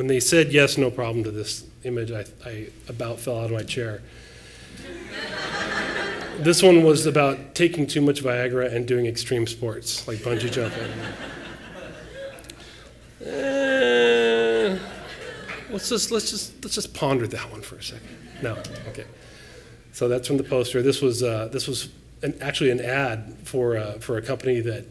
they said yes, no problem to this image, I about fell out of my chair. This one was about taking too much Viagra and doing extreme sports, like bungee jumping. Let's just ponder that one for a second. No, okay. So that's from the poster. This was actually an ad for a company that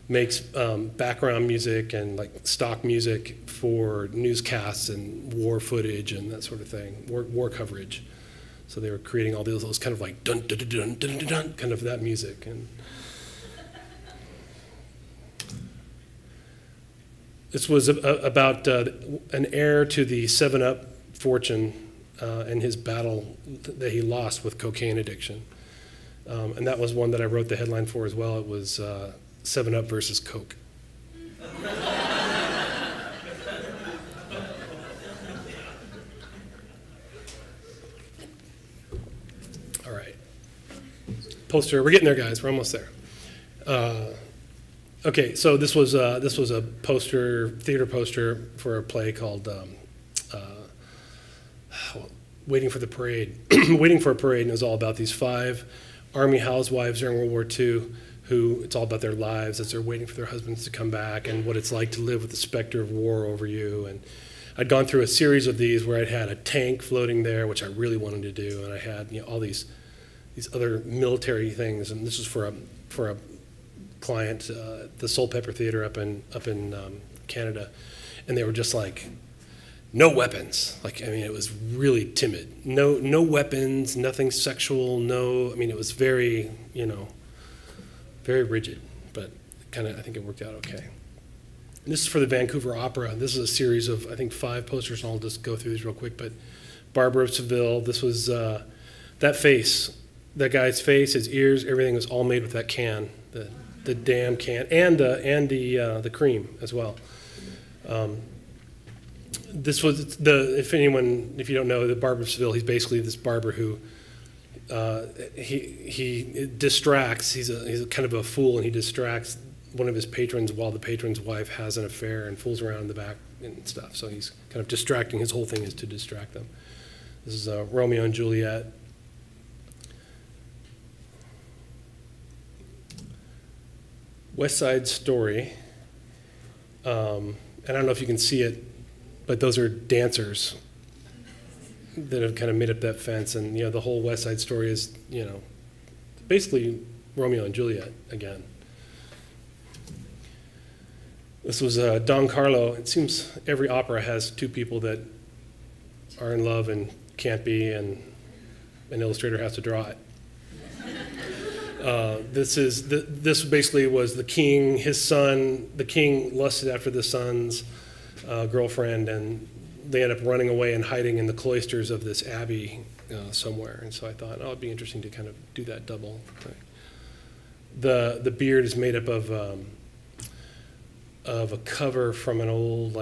makes background music and like stock music for newscasts and war footage and that sort of thing, war coverage. So they were creating all those kind of like dun dun dun dun dun dun, dun kind of that music. And this was about an heir to the 7-Up fortune and his battle that he lost with cocaine addiction. And that was one that I wrote the headline for as well. It was 7-Up versus Coke. All right. Poster. We're getting there, guys. We're almost there. Okay, so this was a poster, theater poster for a play called Waiting for the Parade. Waiting for a Parade, and it was all about these 5 Army housewives during World War II who, it's all about their lives as they're waiting for their husbands to come back and what it's like to live with the specter of war over you. And I'd gone through a series of these where I'd had a tank floating there, which I really wanted to do, and I had all these other military things, and this was for a client, the Soul Pepper Theater up in Canada, and they were just like, no weapons. Like, I mean, it was really timid. No weapons, nothing sexual. No, I mean, it was very, very rigid. But kind of, I think it worked out okay. And this is for the Vancouver Opera. This is a series of, I think, 5 posters, and I'll just go through these real quick. But Barber of Seville. This was that face, that guy's face, his ears, everything was all made with that can, the damn can, and the cream as well. This was if you don't know, the Barber of Seville, he's basically this barber who he distracts. He's a kind of a fool, and he distracts one of his patrons while the patron's wife has an affair and fools around in the back and stuff. So he's kind of distracting. His whole thing is to distract them. This is Romeo and Juliet. West Side Story. And I don't know if you can see it, but those are dancers that have kind of made up that fence. And, the whole West Side Story is, basically Romeo and Juliet again. This was Don Carlo. It seems every opera has 2 people that are in love and can't be, and an illustrator has to draw it. This basically was the king, his son. The king lusted after the son's girlfriend, and they end up running away and hiding in the cloisters of this abbey somewhere. And so I thought, it'd be interesting to kind of do that double thing. The beard is made up of a cover from an old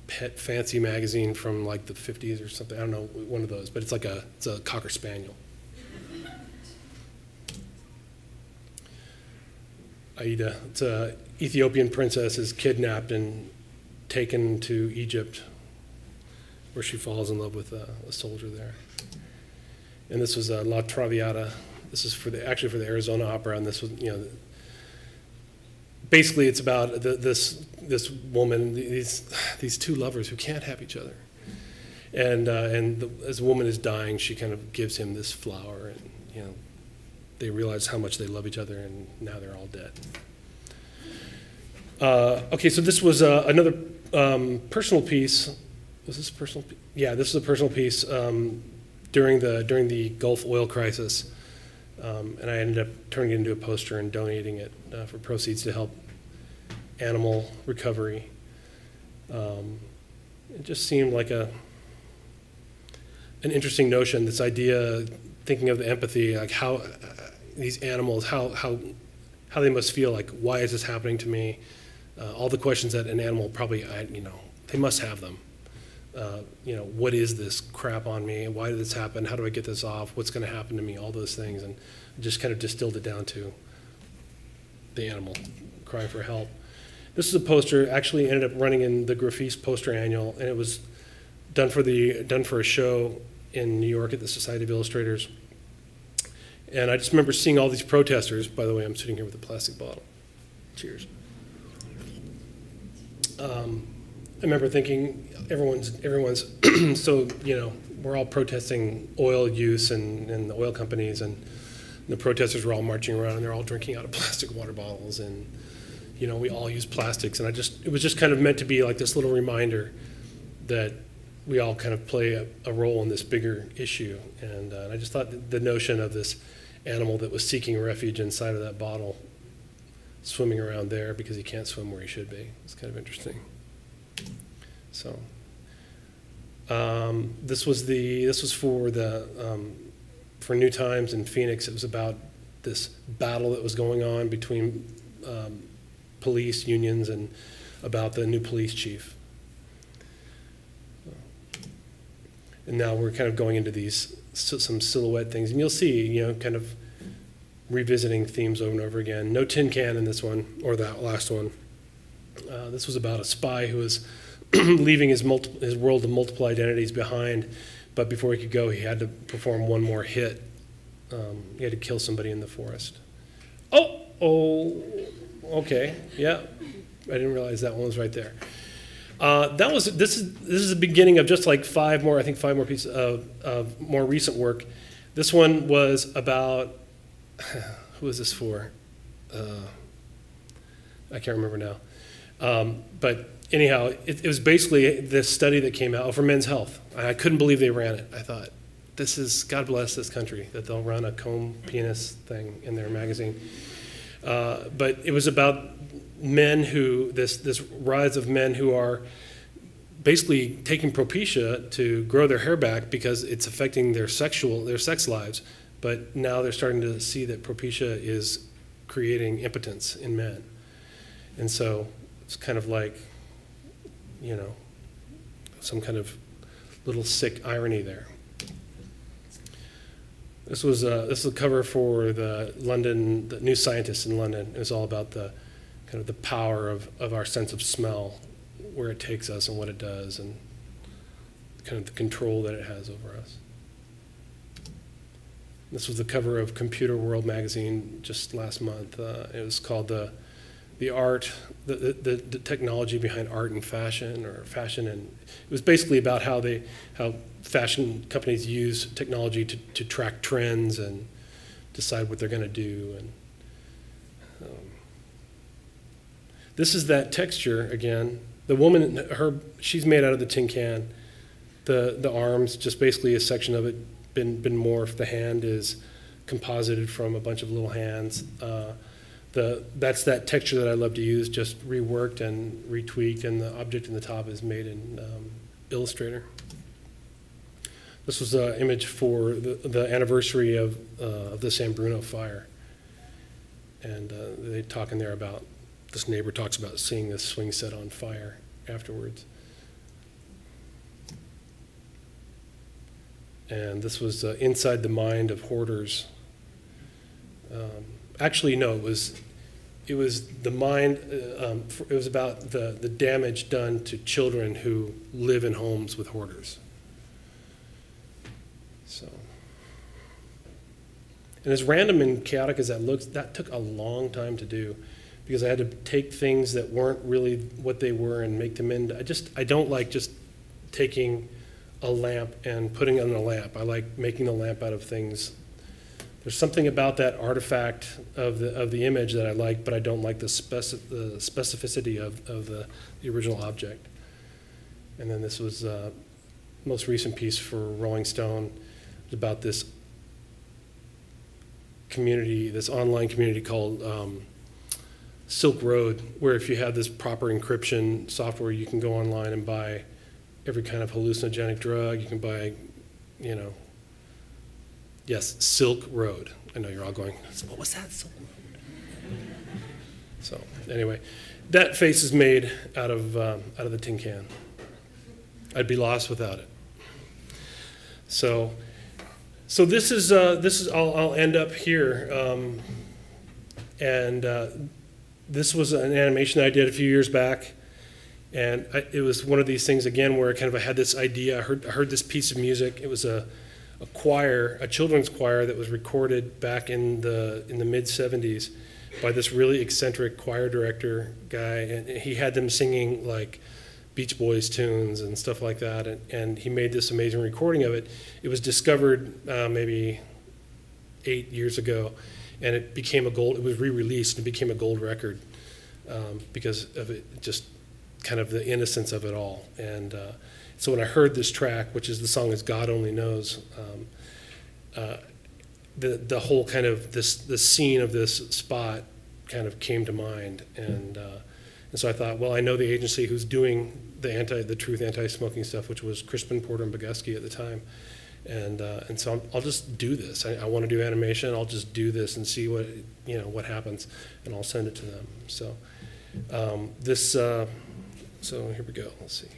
pet fancy magazine from the 50s or something. I don't know, one of those, but it's it's a Cocker Spaniel. Aida, it's an Ethiopian princess, is kidnapped and taken to Egypt, where she falls in love with a soldier there. And this was La Traviata. This is actually for the Arizona Opera, and this was, basically it's about this woman, these 2 lovers who can't have each other. And as the woman is dying, she kind of gives him this flower, and they realize how much they love each other, and now they're all dead. Okay, so this was another personal piece. Was this a personal piece? Yeah, this is a personal piece during the Gulf oil crisis, and I ended up turning it into a poster and donating it for proceeds to help animal recovery. It just seemed like an interesting notion. This idea, thinking of the empathy, like how these animals, how they must feel, like, why is this happening to me? All the questions that an animal probably, they must have them. What is this crap on me? Why did this happen? How do I get this off? What's going to happen to me? All those things, and just kind of distilled it down to the animal crying for help. This is a poster, actually ended up running in the Graphice Poster Annual, and it was done for a show in New York at the Society of Illustrators. And I just remember seeing all these protesters. By the way, I'm sitting here with a plastic bottle. Cheers. remember thinking everyone's so, we're all protesting oil use and the oil companies, and the protesters were all marching around and they're all drinking out of plastic water bottles, and we all use plastics, and it was just kind of meant to be like this little reminder that we all kind of play a role in this bigger issue. And I just thought the notion of this animal that was seeking refuge inside of that bottle, swimming around there because he can't swim where he should be, it's kind of interesting. So this was for New Times in Phoenix. It was about this battle that was going on between police unions and about the new police chief. And now we're kind of going into some silhouette things, and you'll see, kind of revisiting themes over and over again. No tin can in this one, or that last one. This was about a spy who was leaving his world of multiple identities behind, but before he could go, he had to perform one more hit. He had to kill somebody in the forest. Oh, okay, yeah. I didn't realize that one was right there. This is the beginning of just like five more pieces of more recent work. This one was about, who is this for? I can't remember now. But anyhow, it was basically this study that came out for men's health. I couldn't believe they ran it. I thought, God bless this country that they'll run a comb penis thing in their magazine. But it was about men this rise of men who are basically taking Propecia to grow their hair back because it's affecting their sex lives. But now they're starting to see that Propecia is creating impotence in men. And so it's kind of like, some kind of little sick irony there. This was a cover for the New Scientist in London. It was all about the kind of the power of our sense of smell, where it takes us and what it does, and kind of the control that it has over us. This was the cover of Computer World magazine just last month. It was called the technology behind art and fashion, or fashion, and it was basically about how fashion companies use technology to track trends and decide what they're going to do. And this is that texture again. The woman, she's made out of the tin can. The arms, just basically a section of it been morphed. The hand is composited from a bunch of little hands. That's that texture that I love to use, just reworked and retweaked, and the object in the top is made in Illustrator. This was an image for the anniversary of the San Bruno fire. And they talk in there about, this neighbor talks about seeing this swing set on fire afterwards. And this was inside the mind of hoarders. Actually, no, it was the mind, it was about the damage done to children who live in homes with hoarders. So, and as random and chaotic as that looks, that took a long time to do, because I had to take things that weren't really what they were and make them into, I don't like just taking a lamp and putting it on a lamp. I like making the lamp out of things. There's something about that artifact of the image that I like, but I don't like the specificity of the original object. And then this was most recent piece for Rolling Stone. It was about this community, this online community called Silk Road, where if you have this proper encryption software, you can go online and buy every kind of hallucinogenic drug. You can buy, yes, Silk Road. I know you're all going, what was that, Silk Road? So anyway, that face is made out of the tin can. I'd be lost without it. So this is I'll end up here, this was an animation I did a few years back, and it was one of these things again where I had this idea. I heard this piece of music. It was a choir, a children's choir that was recorded back in the mid-'70s by this really eccentric choir director guy, and he had them singing like Beach Boys tunes and stuff like that, and he made this amazing recording of it. It was discovered maybe 8 years ago, and it became it was re-released and became a gold record because of it, just kind of the innocence of it all. And so when I heard this track, which is the song is God Only Knows, the whole kind of the scene of this spot kind of came to mind, and so I thought, well, I know the agency who's doing the truth anti-smoking stuff, which was Crispin, Porter, and Boguski at the time, and so I'll just do this. I want to do animation. I'll just do this and see what happens, and I'll send it to them. So so here we go. Let's see.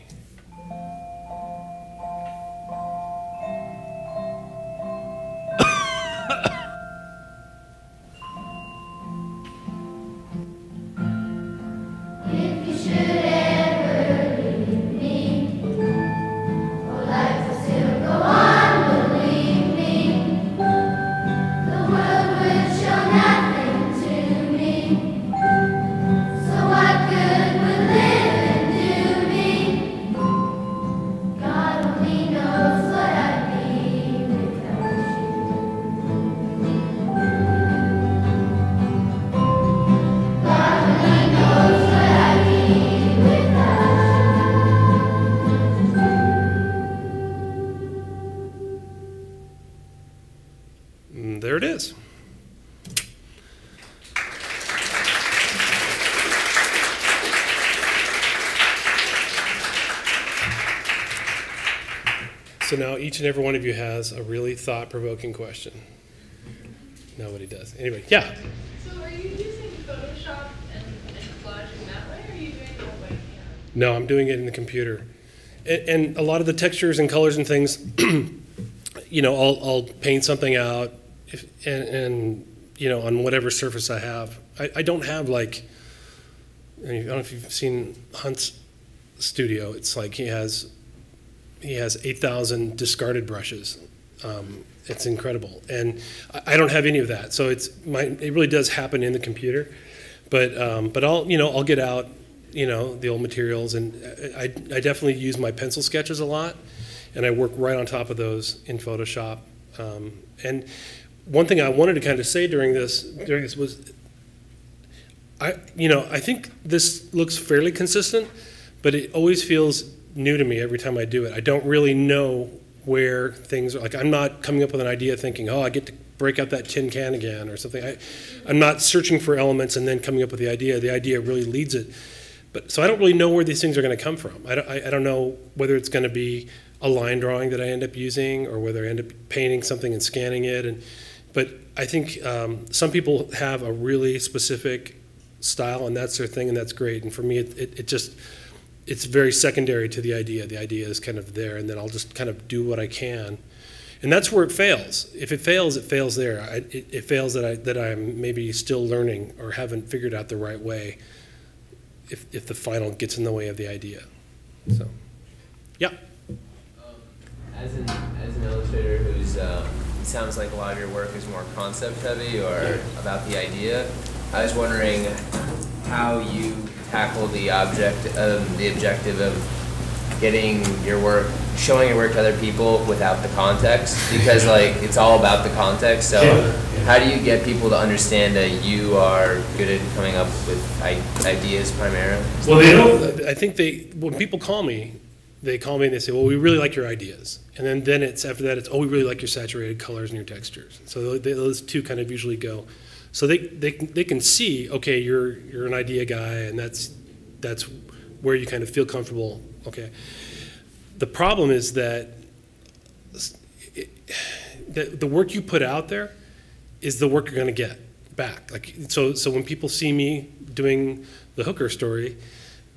There it is. So now each and every one of you has a really thought-provoking question. Nobody does. Anyway, yeah? So are you using Photoshop and collaging that way, or are you doing it by hand? No, I'm doing it in the computer. And a lot of the textures and colors and things, I'll paint something out and on whatever surface I have. I don't have I don't know if you've seen Hunt's studio. It's like he has 8,000 discarded brushes. It's incredible, and I don't have any of that. So it really does happen in the computer, but I'll get out the old materials, and I definitely use my pencil sketches a lot, and I work right on top of those in Photoshop. And one thing I wanted to kind of say during this was, I think this looks fairly consistent, but it always feels new to me every time I do it. I don't really know where things are. Like, I'm not coming up with an idea thinking, oh, I get to break out that tin can again or something. I'm not searching for elements and then coming up with the idea. The idea really leads it. So I don't really know where these things are going to come from. I don't know whether it's going to be a line drawing that I end up using or whether I end up painting something and scanning it. But I think some people have a really specific style, and that's their thing, and that's great. And for me, it's very secondary to the idea. The idea is kind of there, and then I'll just kind of do what I can. And that's where it fails. If it fails there. It fails that I'm maybe still learning or haven't figured out the right way if the final gets in the way of the idea. So, yeah. As an illustrator who's, it sounds like a lot of your work is more concept heavy or about the idea, I was wondering how you tackle the objective of getting your work, showing your work to other people without the context, because it's all about the context. So how do you get people to understand that you are good at coming up with ideas primarily? Well, they don't. I think when people call me, they say, well, we really like your ideas. And then after that, it's, oh, we really like your saturated colors and your textures. So those two kind of usually go. So they can see, okay, you're an idea guy, and that's where you kind of feel comfortable. Okay. The problem is that the work you put out there is the work you're going to get back. So when people see me doing the hooker story,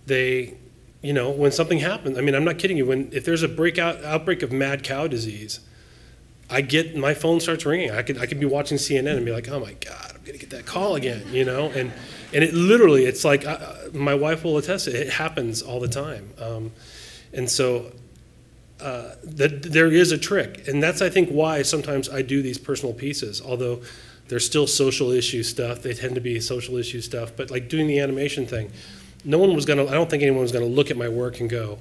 when something happens, I mean, I'm not kidding you. If there's a outbreak of mad cow disease, my phone starts ringing. I could be watching CNN and be like, oh my God, I'm gonna get that call again, And it literally, it's like my wife will attest it happens all the time. And so there is a trick, and that's I think why sometimes I do these personal pieces, although they're still social issue stuff. They tend to be social issue stuff, but like doing the animation thing, no one was gonna, I don't think anyone was gonna look at my work and go,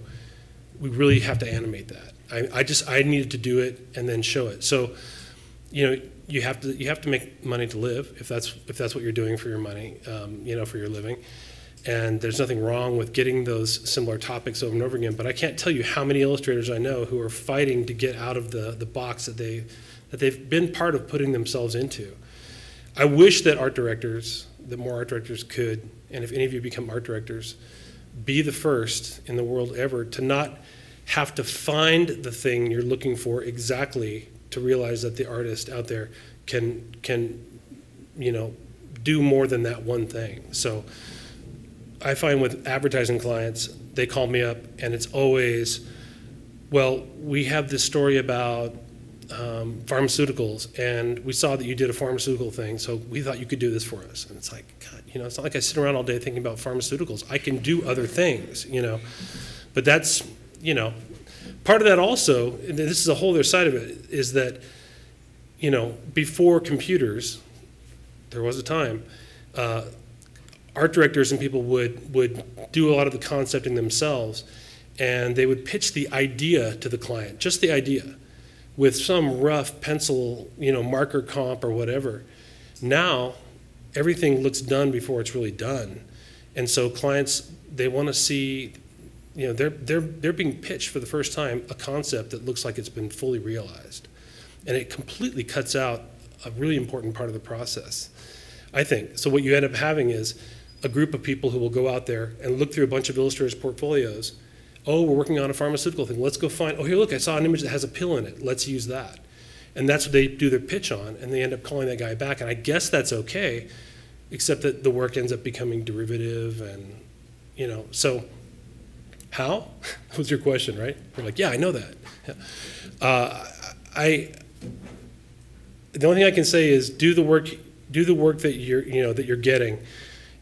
we really have to animate that. I needed to do it and then show it. So, you know, you have to make money to live if that's what you're doing for your money, you know, for your living. And there's nothing wrong with getting those similar topics over and over again. But I can't tell you how many illustrators I know who are fighting to get out of the box that they've been part of putting themselves into. I wish that more art directors could, and if any of you become art directors, be the first in the world ever to not have to find the thing you're looking for exactly to realize that the artist out there can you know, do more than that one thing. So I find with advertising clients, they call me up and it's always, well, we have this story about pharmaceuticals, and we saw that you did a pharmaceutical thing, so we thought you could do this for us. And it's like, God, you know, it's not like I sit around all day thinking about pharmaceuticals. I can do other things, you know. But that's, you know, part of that also, and this is a whole other side of it, is that, you know, before computers, there was a time, art directors and people would do a lot of the concepting themselves, and they would pitch the idea to the client, just the idea, with some rough pencil, you know, marker comp or whatever. Now, everything looks done before it's really done. And so clients, they want to see, you know, they're being pitched for the first time a concept that looks like it's been fully realized. And it completely cuts out a really important part of the process, I think. So what you end up having is a group of people who will go out there and look through a bunch of illustrators' portfolios. Oh, we're working on a pharmaceutical thing. Let's go find, oh, here, look, I saw an image that has a pill in it. Let's use that. And that's what they do their pitch on, and they end up calling that guy back. And I guess that's okay, except that the work ends up becoming derivative and, you know, so how? That was your question, right? You're like, yeah, I know that. Yeah. The only thing I can say is do the work that you're, you know, that you're getting,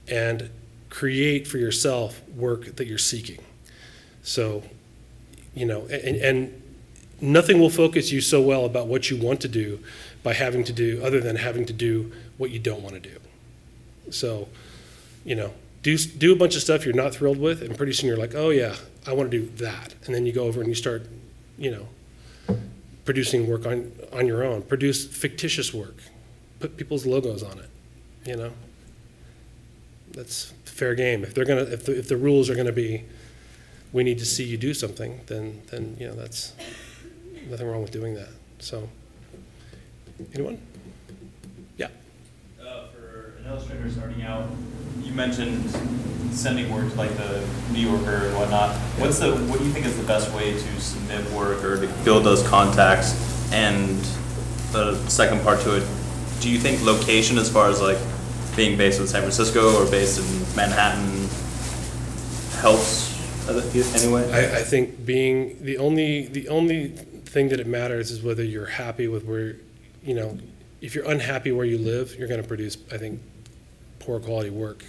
and create for yourself work that you're seeking. So, you know, and nothing will focus you so well about what you want to do by having to do, other than having to do what you don't want to do. So, you know, do a bunch of stuff you're not thrilled with, and pretty soon you're like, oh yeah, I want to do that. And then you go over and you start, you know, producing work on your own. Produce fictitious work. Put people's logos on it, you know. That's fair game. If they're gonna, if the rules are gonna be, we need to see you do something, then you know, that's nothing wrong with doing that. So, anyone? Yeah. For an illustrator starting out, you mentioned sending work to like the New Yorker and whatnot. What do you think is the best way to submit work or to build those contacts? And the second part to it, do you think location, as far as like being based in San Francisco or based in Manhattan, helps anyway? I think being the only thing that it matters is whether you're happy with where, you know, if you're unhappy where you live, you're going to produce, I think, poor quality work.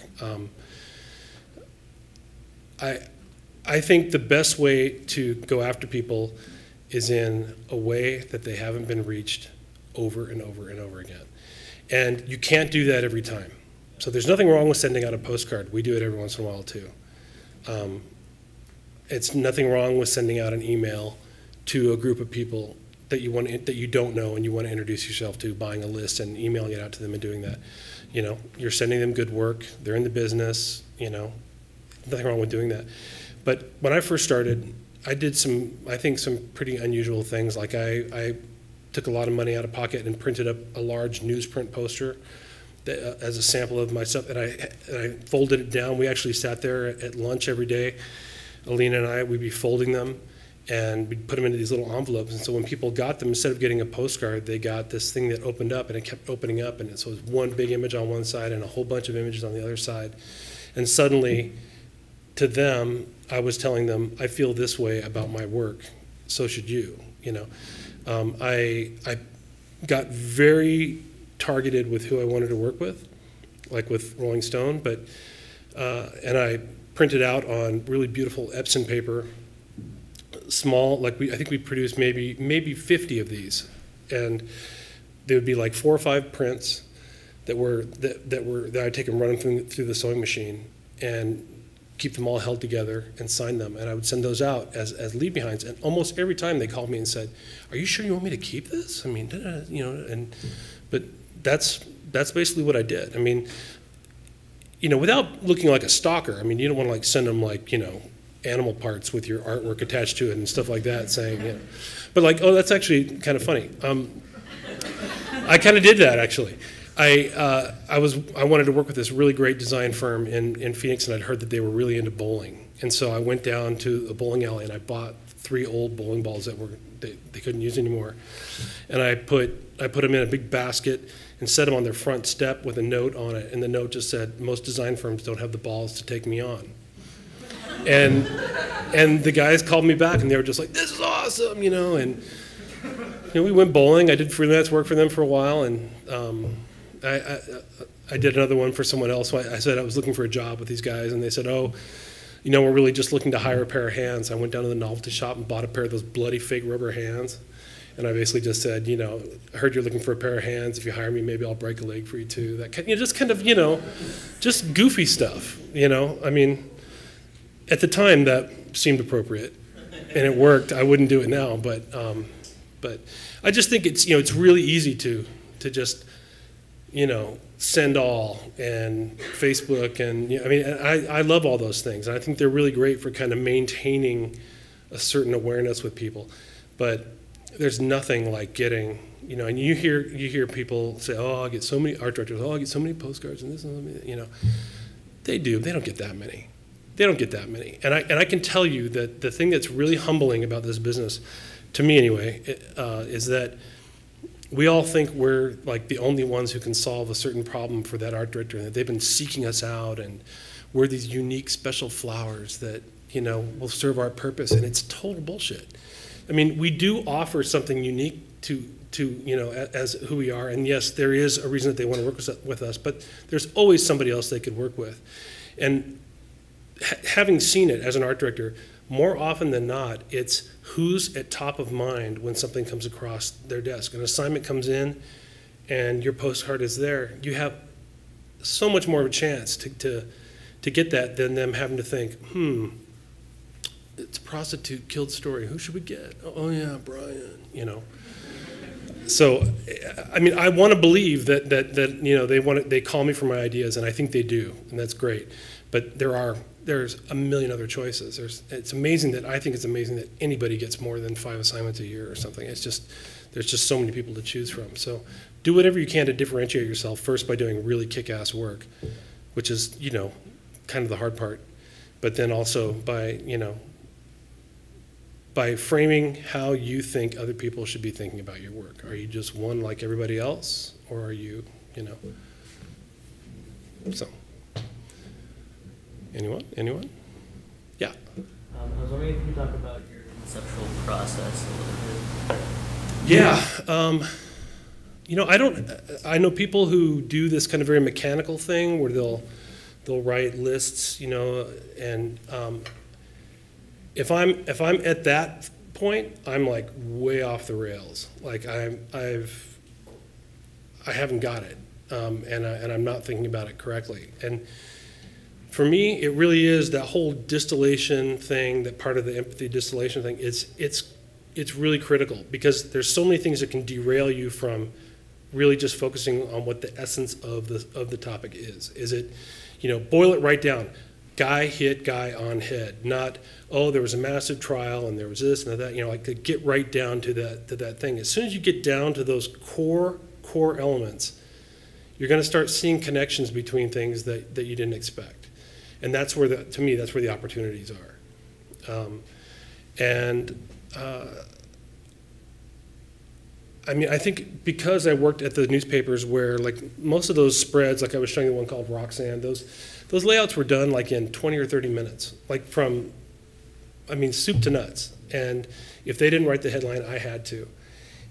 I think the best way to go after people is in a way that they haven't been reached over and over and over again. And you can't do that every time. So there's nothing wrong with sending out a postcard. We do it every once in a while too. It's nothing wrong with sending out an email to a group of people that you don't know and you want to introduce yourself to, buying a list and emailing it out to them and doing that. You know, you're sending them good work. They're in the business. You know, nothing wrong with doing that. But when I first started, I did some pretty unusual things. Like I took a lot of money out of pocket and printed up a large newsprint poster that, as a sample of my stuff, and I folded it down. We actually sat there at lunch every day. Alina and I, we'd be folding them, and we'd put them into these little envelopes. And so when people got them, instead of getting a postcard, they got this thing that opened up, and it kept opening up, and so it was one big image on one side and a whole bunch of images on the other side. And suddenly, to them, I was telling them, I feel this way about my work, so should you, you know. I got very targeted with who I wanted to work with, like with Rolling Stone, but, and I printed out on really beautiful Epson paper, small, like I think we produced maybe 50 of these, and there would be like 4 or 5 prints that I'd take and run them through the sewing machine, and keep them all held together and sign them. And I would send those out as leave behinds. And almost every time they called me and said, "Are you sure you want me to keep this?" I mean, you know, but that's basically what I did. I mean, you know, without looking like a stalker. I mean, you don't want to like send them like, you know, animal parts with your artwork attached to it and stuff like that, saying, you know, but like, oh, that's actually kind of funny. I kind of did that actually. I wanted to work with this really great design firm in Phoenix, and I'd heard that they were really into bowling. And so I went down to a bowling alley and I bought 3 old bowling balls that they couldn't use anymore. And I put them in a big basket and set them on their front step with a note on it. And the note just said, "Most design firms don't have the balls to take me on." And the guys called me back and they were just like, "This is awesome," you know. And you know, we went bowling. I did freelance work for them for a while, and I did another one for someone else. I said I was looking for a job with these guys, and they said, "Oh, you know, we're really just looking to hire a pair of hands." I went down to the novelty shop and bought a pair of those bloody fake rubber hands. And I basically just said, you know, "I heard you're looking for a pair of hands. If you hire me, maybe I'll break a leg for you too." That kind, you know, just kind of, you know, just goofy stuff, you know. I mean, at the time that seemed appropriate, and it worked. I wouldn't do it now, but I just think it's, you know, it's really easy to just, you know, send all and Facebook, and you know, I mean, I love all those things, and I think they're really great for kind of maintaining a certain awareness with people. But there's nothing like getting, you know, and you hear people say, "Oh, I get so many art directors. Oh, I get so many postcards and this and that," you know. They don't get that many. They don't get that many. And I can tell you that the thing that's really humbling about this business, to me anyway, is that we all think we're like the only ones who can solve a certain problem for that art director, and that they've been seeking us out, and we're these unique special flowers that, you know, will serve our purpose, and it's total bullshit. I mean, we do offer something unique to you know, as who we are, and yes, there is a reason that they want to work with us, but there's always somebody else they could work with. And having seen it as an art director, more often than not, it's who's at top of mind when something comes across their desk. An assignment comes in and your postcard is there. You have so much more of a chance to get that than them having to think, it's a prostitute killed story. Who should we get? Oh yeah, Brian, you know. So, I mean, I want to believe that you know, they call me for my ideas, and I think they do, and that's great. But there's a million other choices. It's amazing that, I think it's amazing that anybody gets more than 5 assignments a year or something. It's just, there's just so many people to choose from. So do whatever you can to differentiate yourself, first by doing really kick-ass work, which is, you know, kind of the hard part. But then also by, you know, by framing how you think other people should be thinking about your work. Are you just one like everybody else, or are you, you know, so. Anyone? Yeah. I was wondering if you could talk about your conceptual process a little bit. Yeah. You know, I know people who do this kind of very mechanical thing where they'll write lists, you know, and if I'm at that point, I'm like way off the rails. Like I haven't got it, and I'm not thinking about it correctly. And for me, it really is that whole distillation thing, that part of the empathy distillation thing. It's really critical, because there's so many things that can derail you from really just focusing on what the essence of the topic is. Is it, you know, boil it right down. Guy hit guy on head, not, oh, there was a massive trial and there was this and that, you know, like to get right down to that thing. As soon as you get down to those core elements, you're going to start seeing connections between things that you didn't expect. And that's where, to me, that's where the opportunities are. I mean, I think because I worked at the newspapers where, like, most of those spreads, like I was showing you one called Roxanne, those layouts were done like in 20 or 30 minutes, like from, I mean, soup to nuts. And if they didn't write the headline, I had to.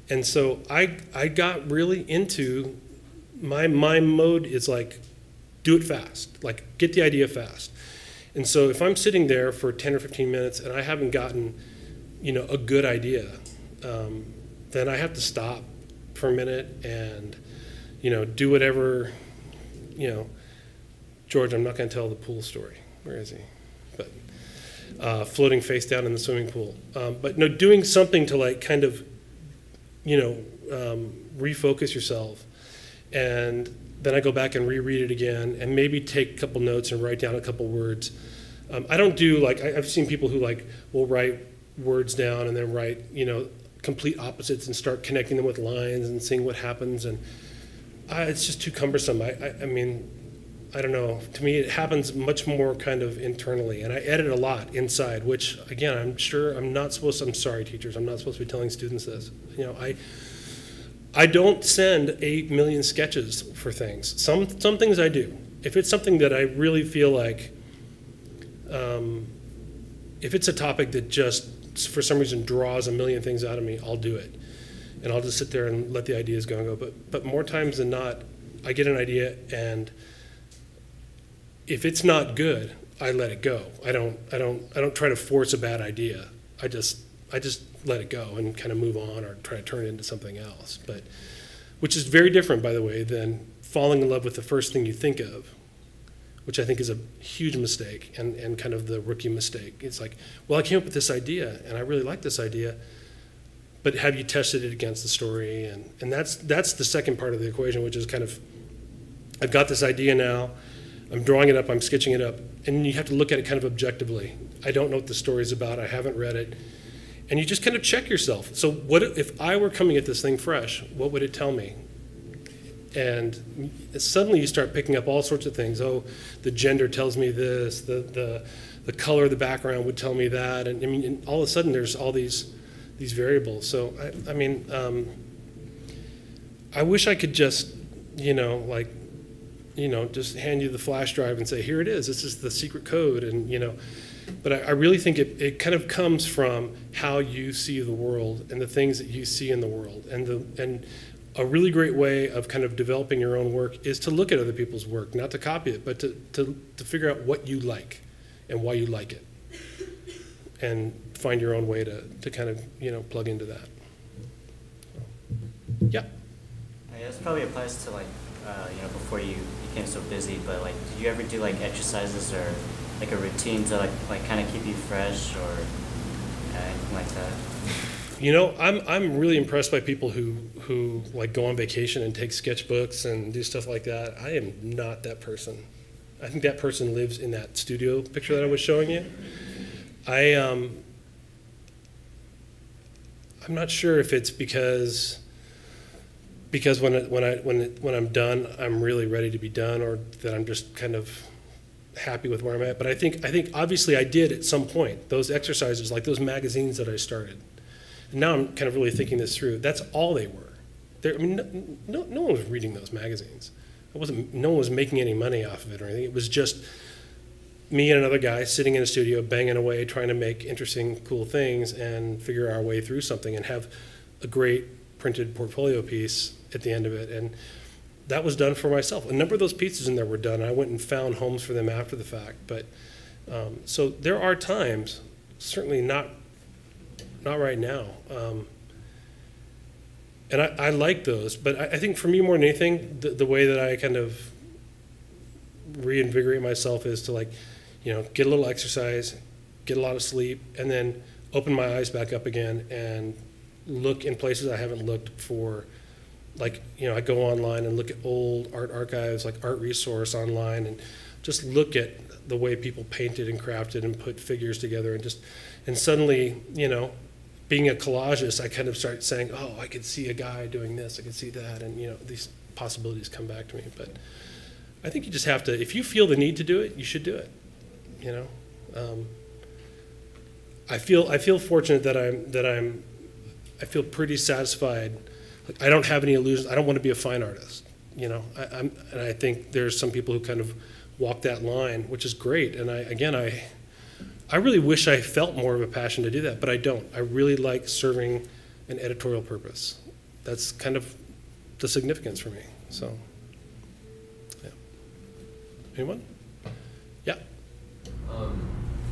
And so I got really into, my mode is like, do it fast, like get the idea fast. And so if I'm sitting there for 10 or 15 minutes and I haven't gotten, you know, a good idea, then I have to stop for a minute and, you know, do whatever, you know. George, I'm not going to tell the pool story. Where is he? floating face down in the swimming pool. But no, doing something to like kind of, refocus yourself. And then I go back and reread it again and maybe take a couple notes and write down a couple words. I don't do like, I've seen people who like will write words down and then write, complete opposites and start connecting them with lines and seeing what happens. And it's just too cumbersome. I mean, I don't know. To me, it happens much more kind of internally. And I edit a lot inside, which, again, I'm sure I'm not supposed to, I'm sorry, teachers, I'm not supposed to be telling students this. I don't send 8 million sketches for things. Some things I do. If it's something that I really feel like, if it's a topic that just, for some reason, draws a million things out of me, I'll do it. And I'll just sit there and let the ideas go and go. But more times than not, I get an idea, and if it's not good, I let it go. I don't try to force a bad idea. I just let it go and kind of move on or try to turn it into something else. But which is very different, by the way, than falling in love with the first thing you think of, which I think is a huge mistake and kind of the rookie mistake. It's like, well, I came up with this idea and I really like this idea, but have you tested it against the story? And that's the second part of the equation, which is kind of, I've got this idea now, I'm drawing it up, I'm sketching it up, and you have to look at it kind of objectively. I don't know what the story's about, I haven't read it, and you just kind of check yourself. So what if I were coming at this thing fresh, what would it tell me? And suddenly you start picking up all sorts of things. Oh, the gender tells me this, the color of the background would tell me that, and I mean, and all of a sudden there's all these variables. So I mean, I wish I could just, just hand you the flash drive and say, here it is, this is the secret code, and but I really think it kind of comes from how you see the world and the things that you see in the world. And a really great way of kind of developing your own work is to look at other people's work, not to copy it, but to figure out what you like and why you like it, and find your own way to kind of plug into that. Yeah. This probably applies to before you became so busy, but like, did you ever do like exercises or like a routine to like kind of keep you fresh or anything like that? I'm really impressed by people who like go on vacation and take sketchbooks and do stuff like that. I am not that person. I think that person lives in that studio picture that I was showing you. I'm not sure if it's because when I'm done, I'm really ready to be done, or that I'm just kind of happy with where I'm at. But I think obviously I did at some point those exercises, like those magazines that I started. And now I'm kind of really thinking this through. That's all they were. I mean, no one was reading those magazines. No one was making any money off of it or anything. It was just me and another guy sitting in a studio, banging away, trying to make interesting, cool things and figure our way through something and have a great printed portfolio piece at the end of it. And that was done for myself. A number of those pieces in there were done. I went and found homes for them after the fact. But so there are times, certainly not right now. And I like those, but I think for me more than anything, the way that I kind of reinvigorate myself is to get a little exercise, get a lot of sleep, and then open my eyes back up again and look in places I haven't looked for. I go online and look at old art archives, like Art Resource online, and just look at the way people painted and crafted and put figures together, and suddenly, being a collagist, I kind of start saying, oh, I could see a guy doing this, I could see that, and these possibilities come back to me. But I think you just have to, if you feel the need to do it, you should do it. I feel fortunate that I feel pretty satisfied. I don't have any illusions. I don't want to be a fine artist. And I think there's some people who kind of walk that line, which is great. And I really wish I felt more of a passion to do that, but I don't. I really like serving an editorial purpose. That's kind of the significance for me. So, yeah. Anyone? Yeah.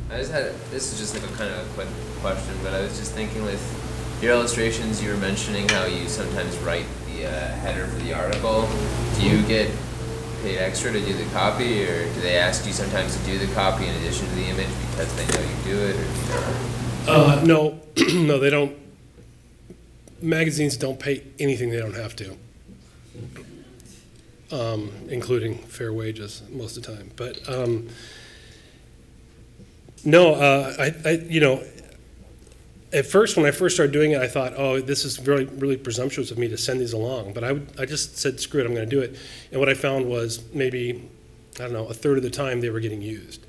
This is just like a kind of a quick question, but I was just thinking with your illustrations, you were mentioning how you sometimes write the header for the article. Do you get paid extra to do the copy, or do they ask you sometimes to do the copy in addition to the image because they know you do it, or No, no, they don't. Magazines don't pay anything they don't have to, including fair wages most of the time. But no, you know, at first, when I first started doing it, I thought, oh, this is really, really presumptuous of me to send these along. But I just said, screw it, I'm going to do it. And what I found was maybe, I don't know, a third of the time they were getting used,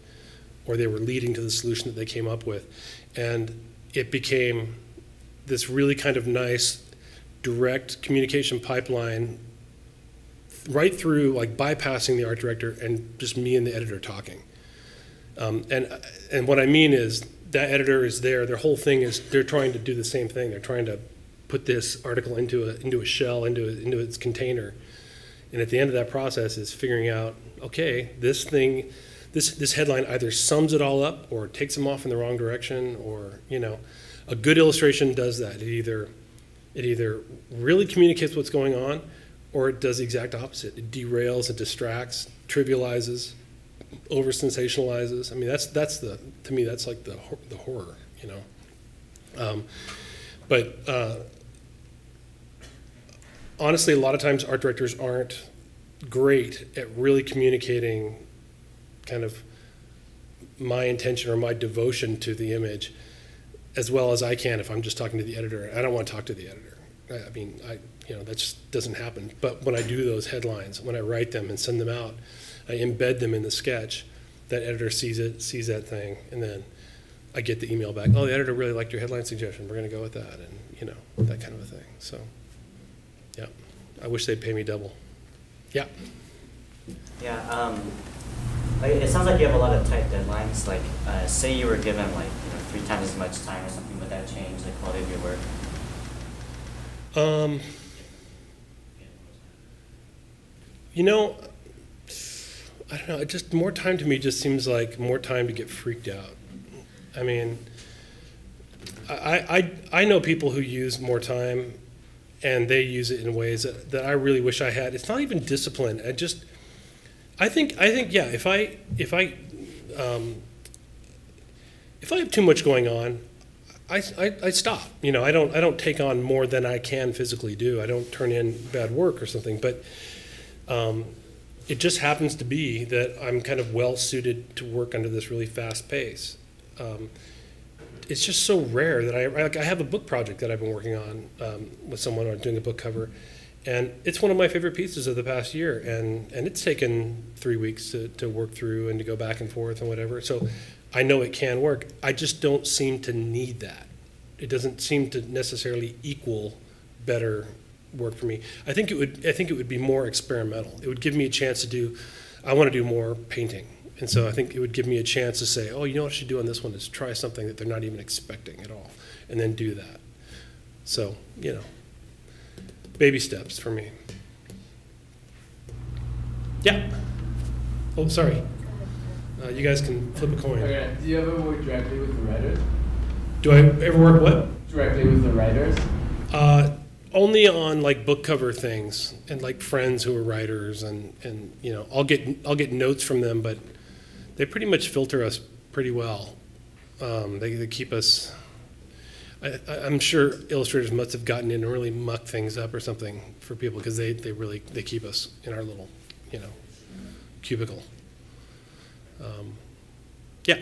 or they were leading to the solution that they came up with. And it became this really kind of nice, direct communication pipeline right through, like, bypassing the art director and just me and the editor talking. And what I mean is, that editor is there. Their whole thing is they're trying to do the same thing. They're trying to put this article into a shell, into its container. And at the end of that process is figuring out, okay, this headline either sums it all up or takes them off in the wrong direction, or, you know, a good illustration does that. It either really communicates what's going on, or it does the exact opposite. It derails, it distracts, trivializes, over sensationalizes. I mean, to me that's like the horror, you know. But honestly, a lot of times art directors aren't great at really communicating kind of my intention or my devotion to the image as well as I can if I'm just talking to the editor. I don't want to talk to the editor. I mean, you know, that just doesn't happen. But when I do those headlines, when I write them and send them out, I embed them in the sketch. That editor sees that thing, and then I get the email back. Oh, the editor really liked your headline suggestion. We're going to go with that, and, you know, that kind of a thing. So, yeah, I wish they'd pay me double. Yeah. Yeah. Like, it sounds like you have a lot of tight deadlines. Like, say you were given, like, you know, 3 times as much time or something. Would that change the quality of your work? You know, I don't know, just more time to me just seems like more time to get freaked out. I mean, I know people who use more time, and they use it in ways that I really wish I had. It's not even discipline. I think yeah, if I have too much going on, I stop. You know, I don't take on more than I can physically do. I don't turn in bad work or something, but it just happens to be that I'm kind of well suited to work under this really fast pace. It's just so rare that I have a book project that I've been working on with someone, or doing a book cover, and it's one of my favorite pieces of the past year, and it's taken 3 weeks to work through and to go back and forth and whatever. So I know it can work. I just don't seem to need that. It doesn't seem to necessarily equal better work for me. I think it would be more experimental. It would give me a chance to do, I want to do more painting. And so I think it would give me a chance to say, oh, you know what I should do on this one is try something that they're not even expecting at all, and then do that. So, you know, baby steps for me. Yeah. Oh, sorry. You guys can flip a coin. Okay. Do you ever work directly with the writers? Do I ever work what? Directly with the writers? Only on, like, book cover things, and, like, friends who are writers, and you know, I'll get notes from them, but they pretty much filter us pretty well. They keep us. I'm sure illustrators must have gotten in and really mucked things up or something for people, because they keep us in our little, you know, cubicle. Yeah.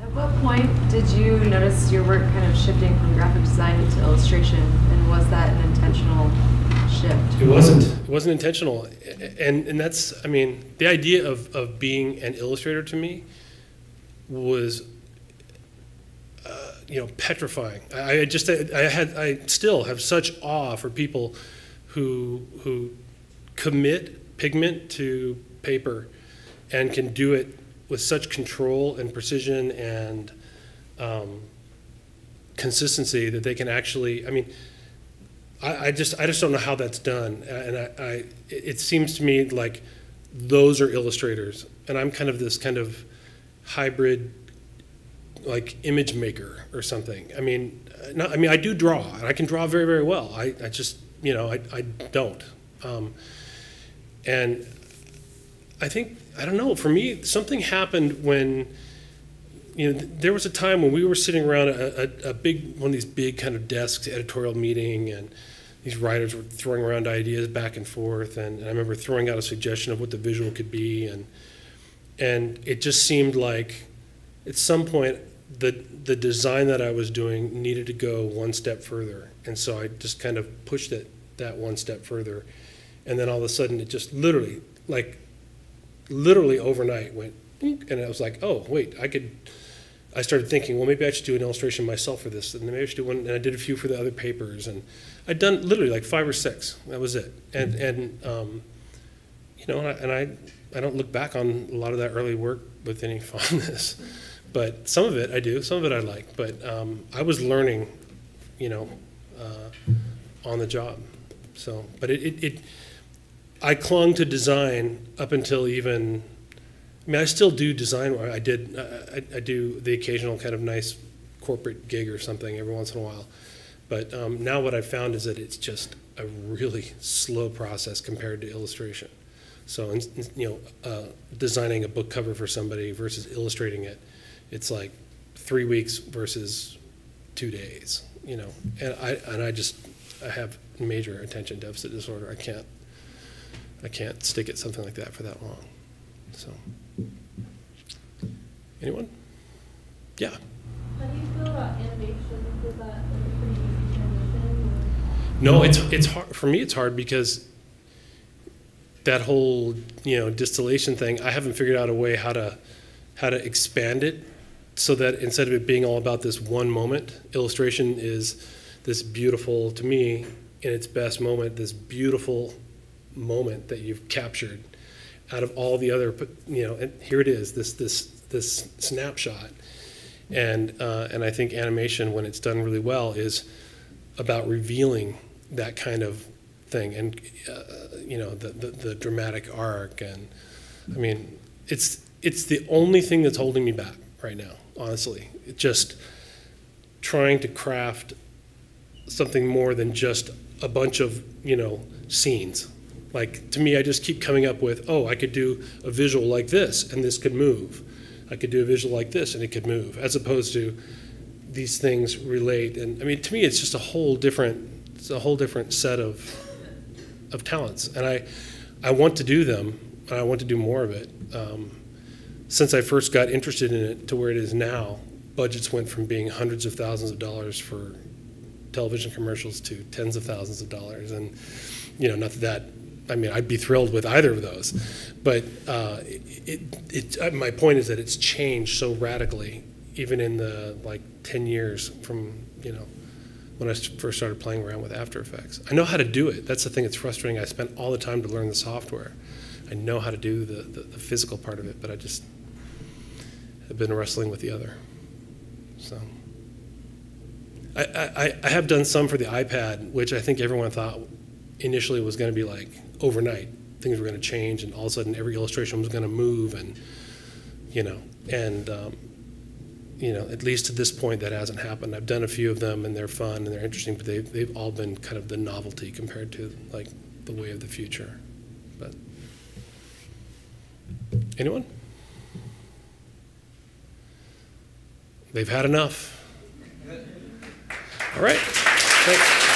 At what point did you notice your work kind of shifting from graphic design into illustration, and was that an intentional shift? It wasn't. It wasn't intentional, and that's, I mean, the idea of being an illustrator to me was, you know, petrifying. I still have such awe for people who commit pigment to paper and can do it with such control and precision and consistency that they can actually, I mean, I just don't know how that's done. And it seems to me like those are illustrators, and I'm kind of this kind of hybrid, like, image maker or something. I mean, I do draw, and I can draw very, very well. I just, you know, I don't. And I think, I don't know, for me, something happened when, there was a time when we were sitting around one of these big kind of desks, editorial meeting, and these writers were throwing around ideas back and forth, and I remember throwing out a suggestion of what the visual could be, and it just seemed like at some point the design that I was doing needed to go one step further, and so I just kind of pushed it that one step further, and then all of a sudden it just literally overnight went, and I was like, oh wait, I started thinking, well, maybe I should do an illustration myself for this, and maybe I should do one, and I did a few for the other papers, and I'd done literally like 5 or 6. That was it, and I don't look back on a lot of that early work with any fondness, but some of it I do, some of it I like, but I was learning, on the job. So, but I clung to design up until even. I mean, I still do design. I do the occasional kind of nice corporate gig or something every once in a while. But now what I've found is that it's just a really slow process compared to illustration. So, designing a book cover for somebody versus illustrating it, it's like 3 weeks versus 2 days. And I have major attention deficit disorder. I can't stick at something like that for that long. So. Anyone? Yeah. How do you feel about animation? Is that a pretty easy transition? No, it's hard for me. It's hard because that whole distillation thing. I haven't figured out a way how to expand it so that instead of it being all about this one moment, illustration is this beautiful, to me, in its best moment, this beautiful moment that you've captured out of all the other, and here it is, this snapshot, and I think animation, when it's done really well, is about revealing that kind of thing, and the dramatic arc, and I mean, it's the only thing that's holding me back right now, honestly. It's just trying to craft something more than just a bunch of scenes. Like, to me, I just keep coming up with, oh, I could do a visual like this, and this could move. I could do a visual like this, and it could move, as opposed to these things relate. And I mean, to me, it's just a whole different set of talents. And I want to do them, and I want to do more of it. Since I first got interested in it to where it is now, budgets went from being hundreds of thousands of dollars for television commercials to tens of thousands of dollars. And, not that, I mean, I'd be thrilled with either of those. But my point is that it's changed so radically, even in the 10 years from, when I first started playing around with After Effects. I know how to do it. That's the thing that's frustrating. I spent all the time to learn the software. I know how to do the physical part of it, but I just have been wrestling with the other. So I have done some for the iPad, which I think everyone thought initially was going to be like overnight. Things were going to change, and all of a sudden every illustration was going to move, and at least to this point that hasn't happened. I've done a few of them, and they're fun and they're interesting, but they've all been kind of the novelty compared to like the way of the future. But anyone? They've had enough. All right. Thanks.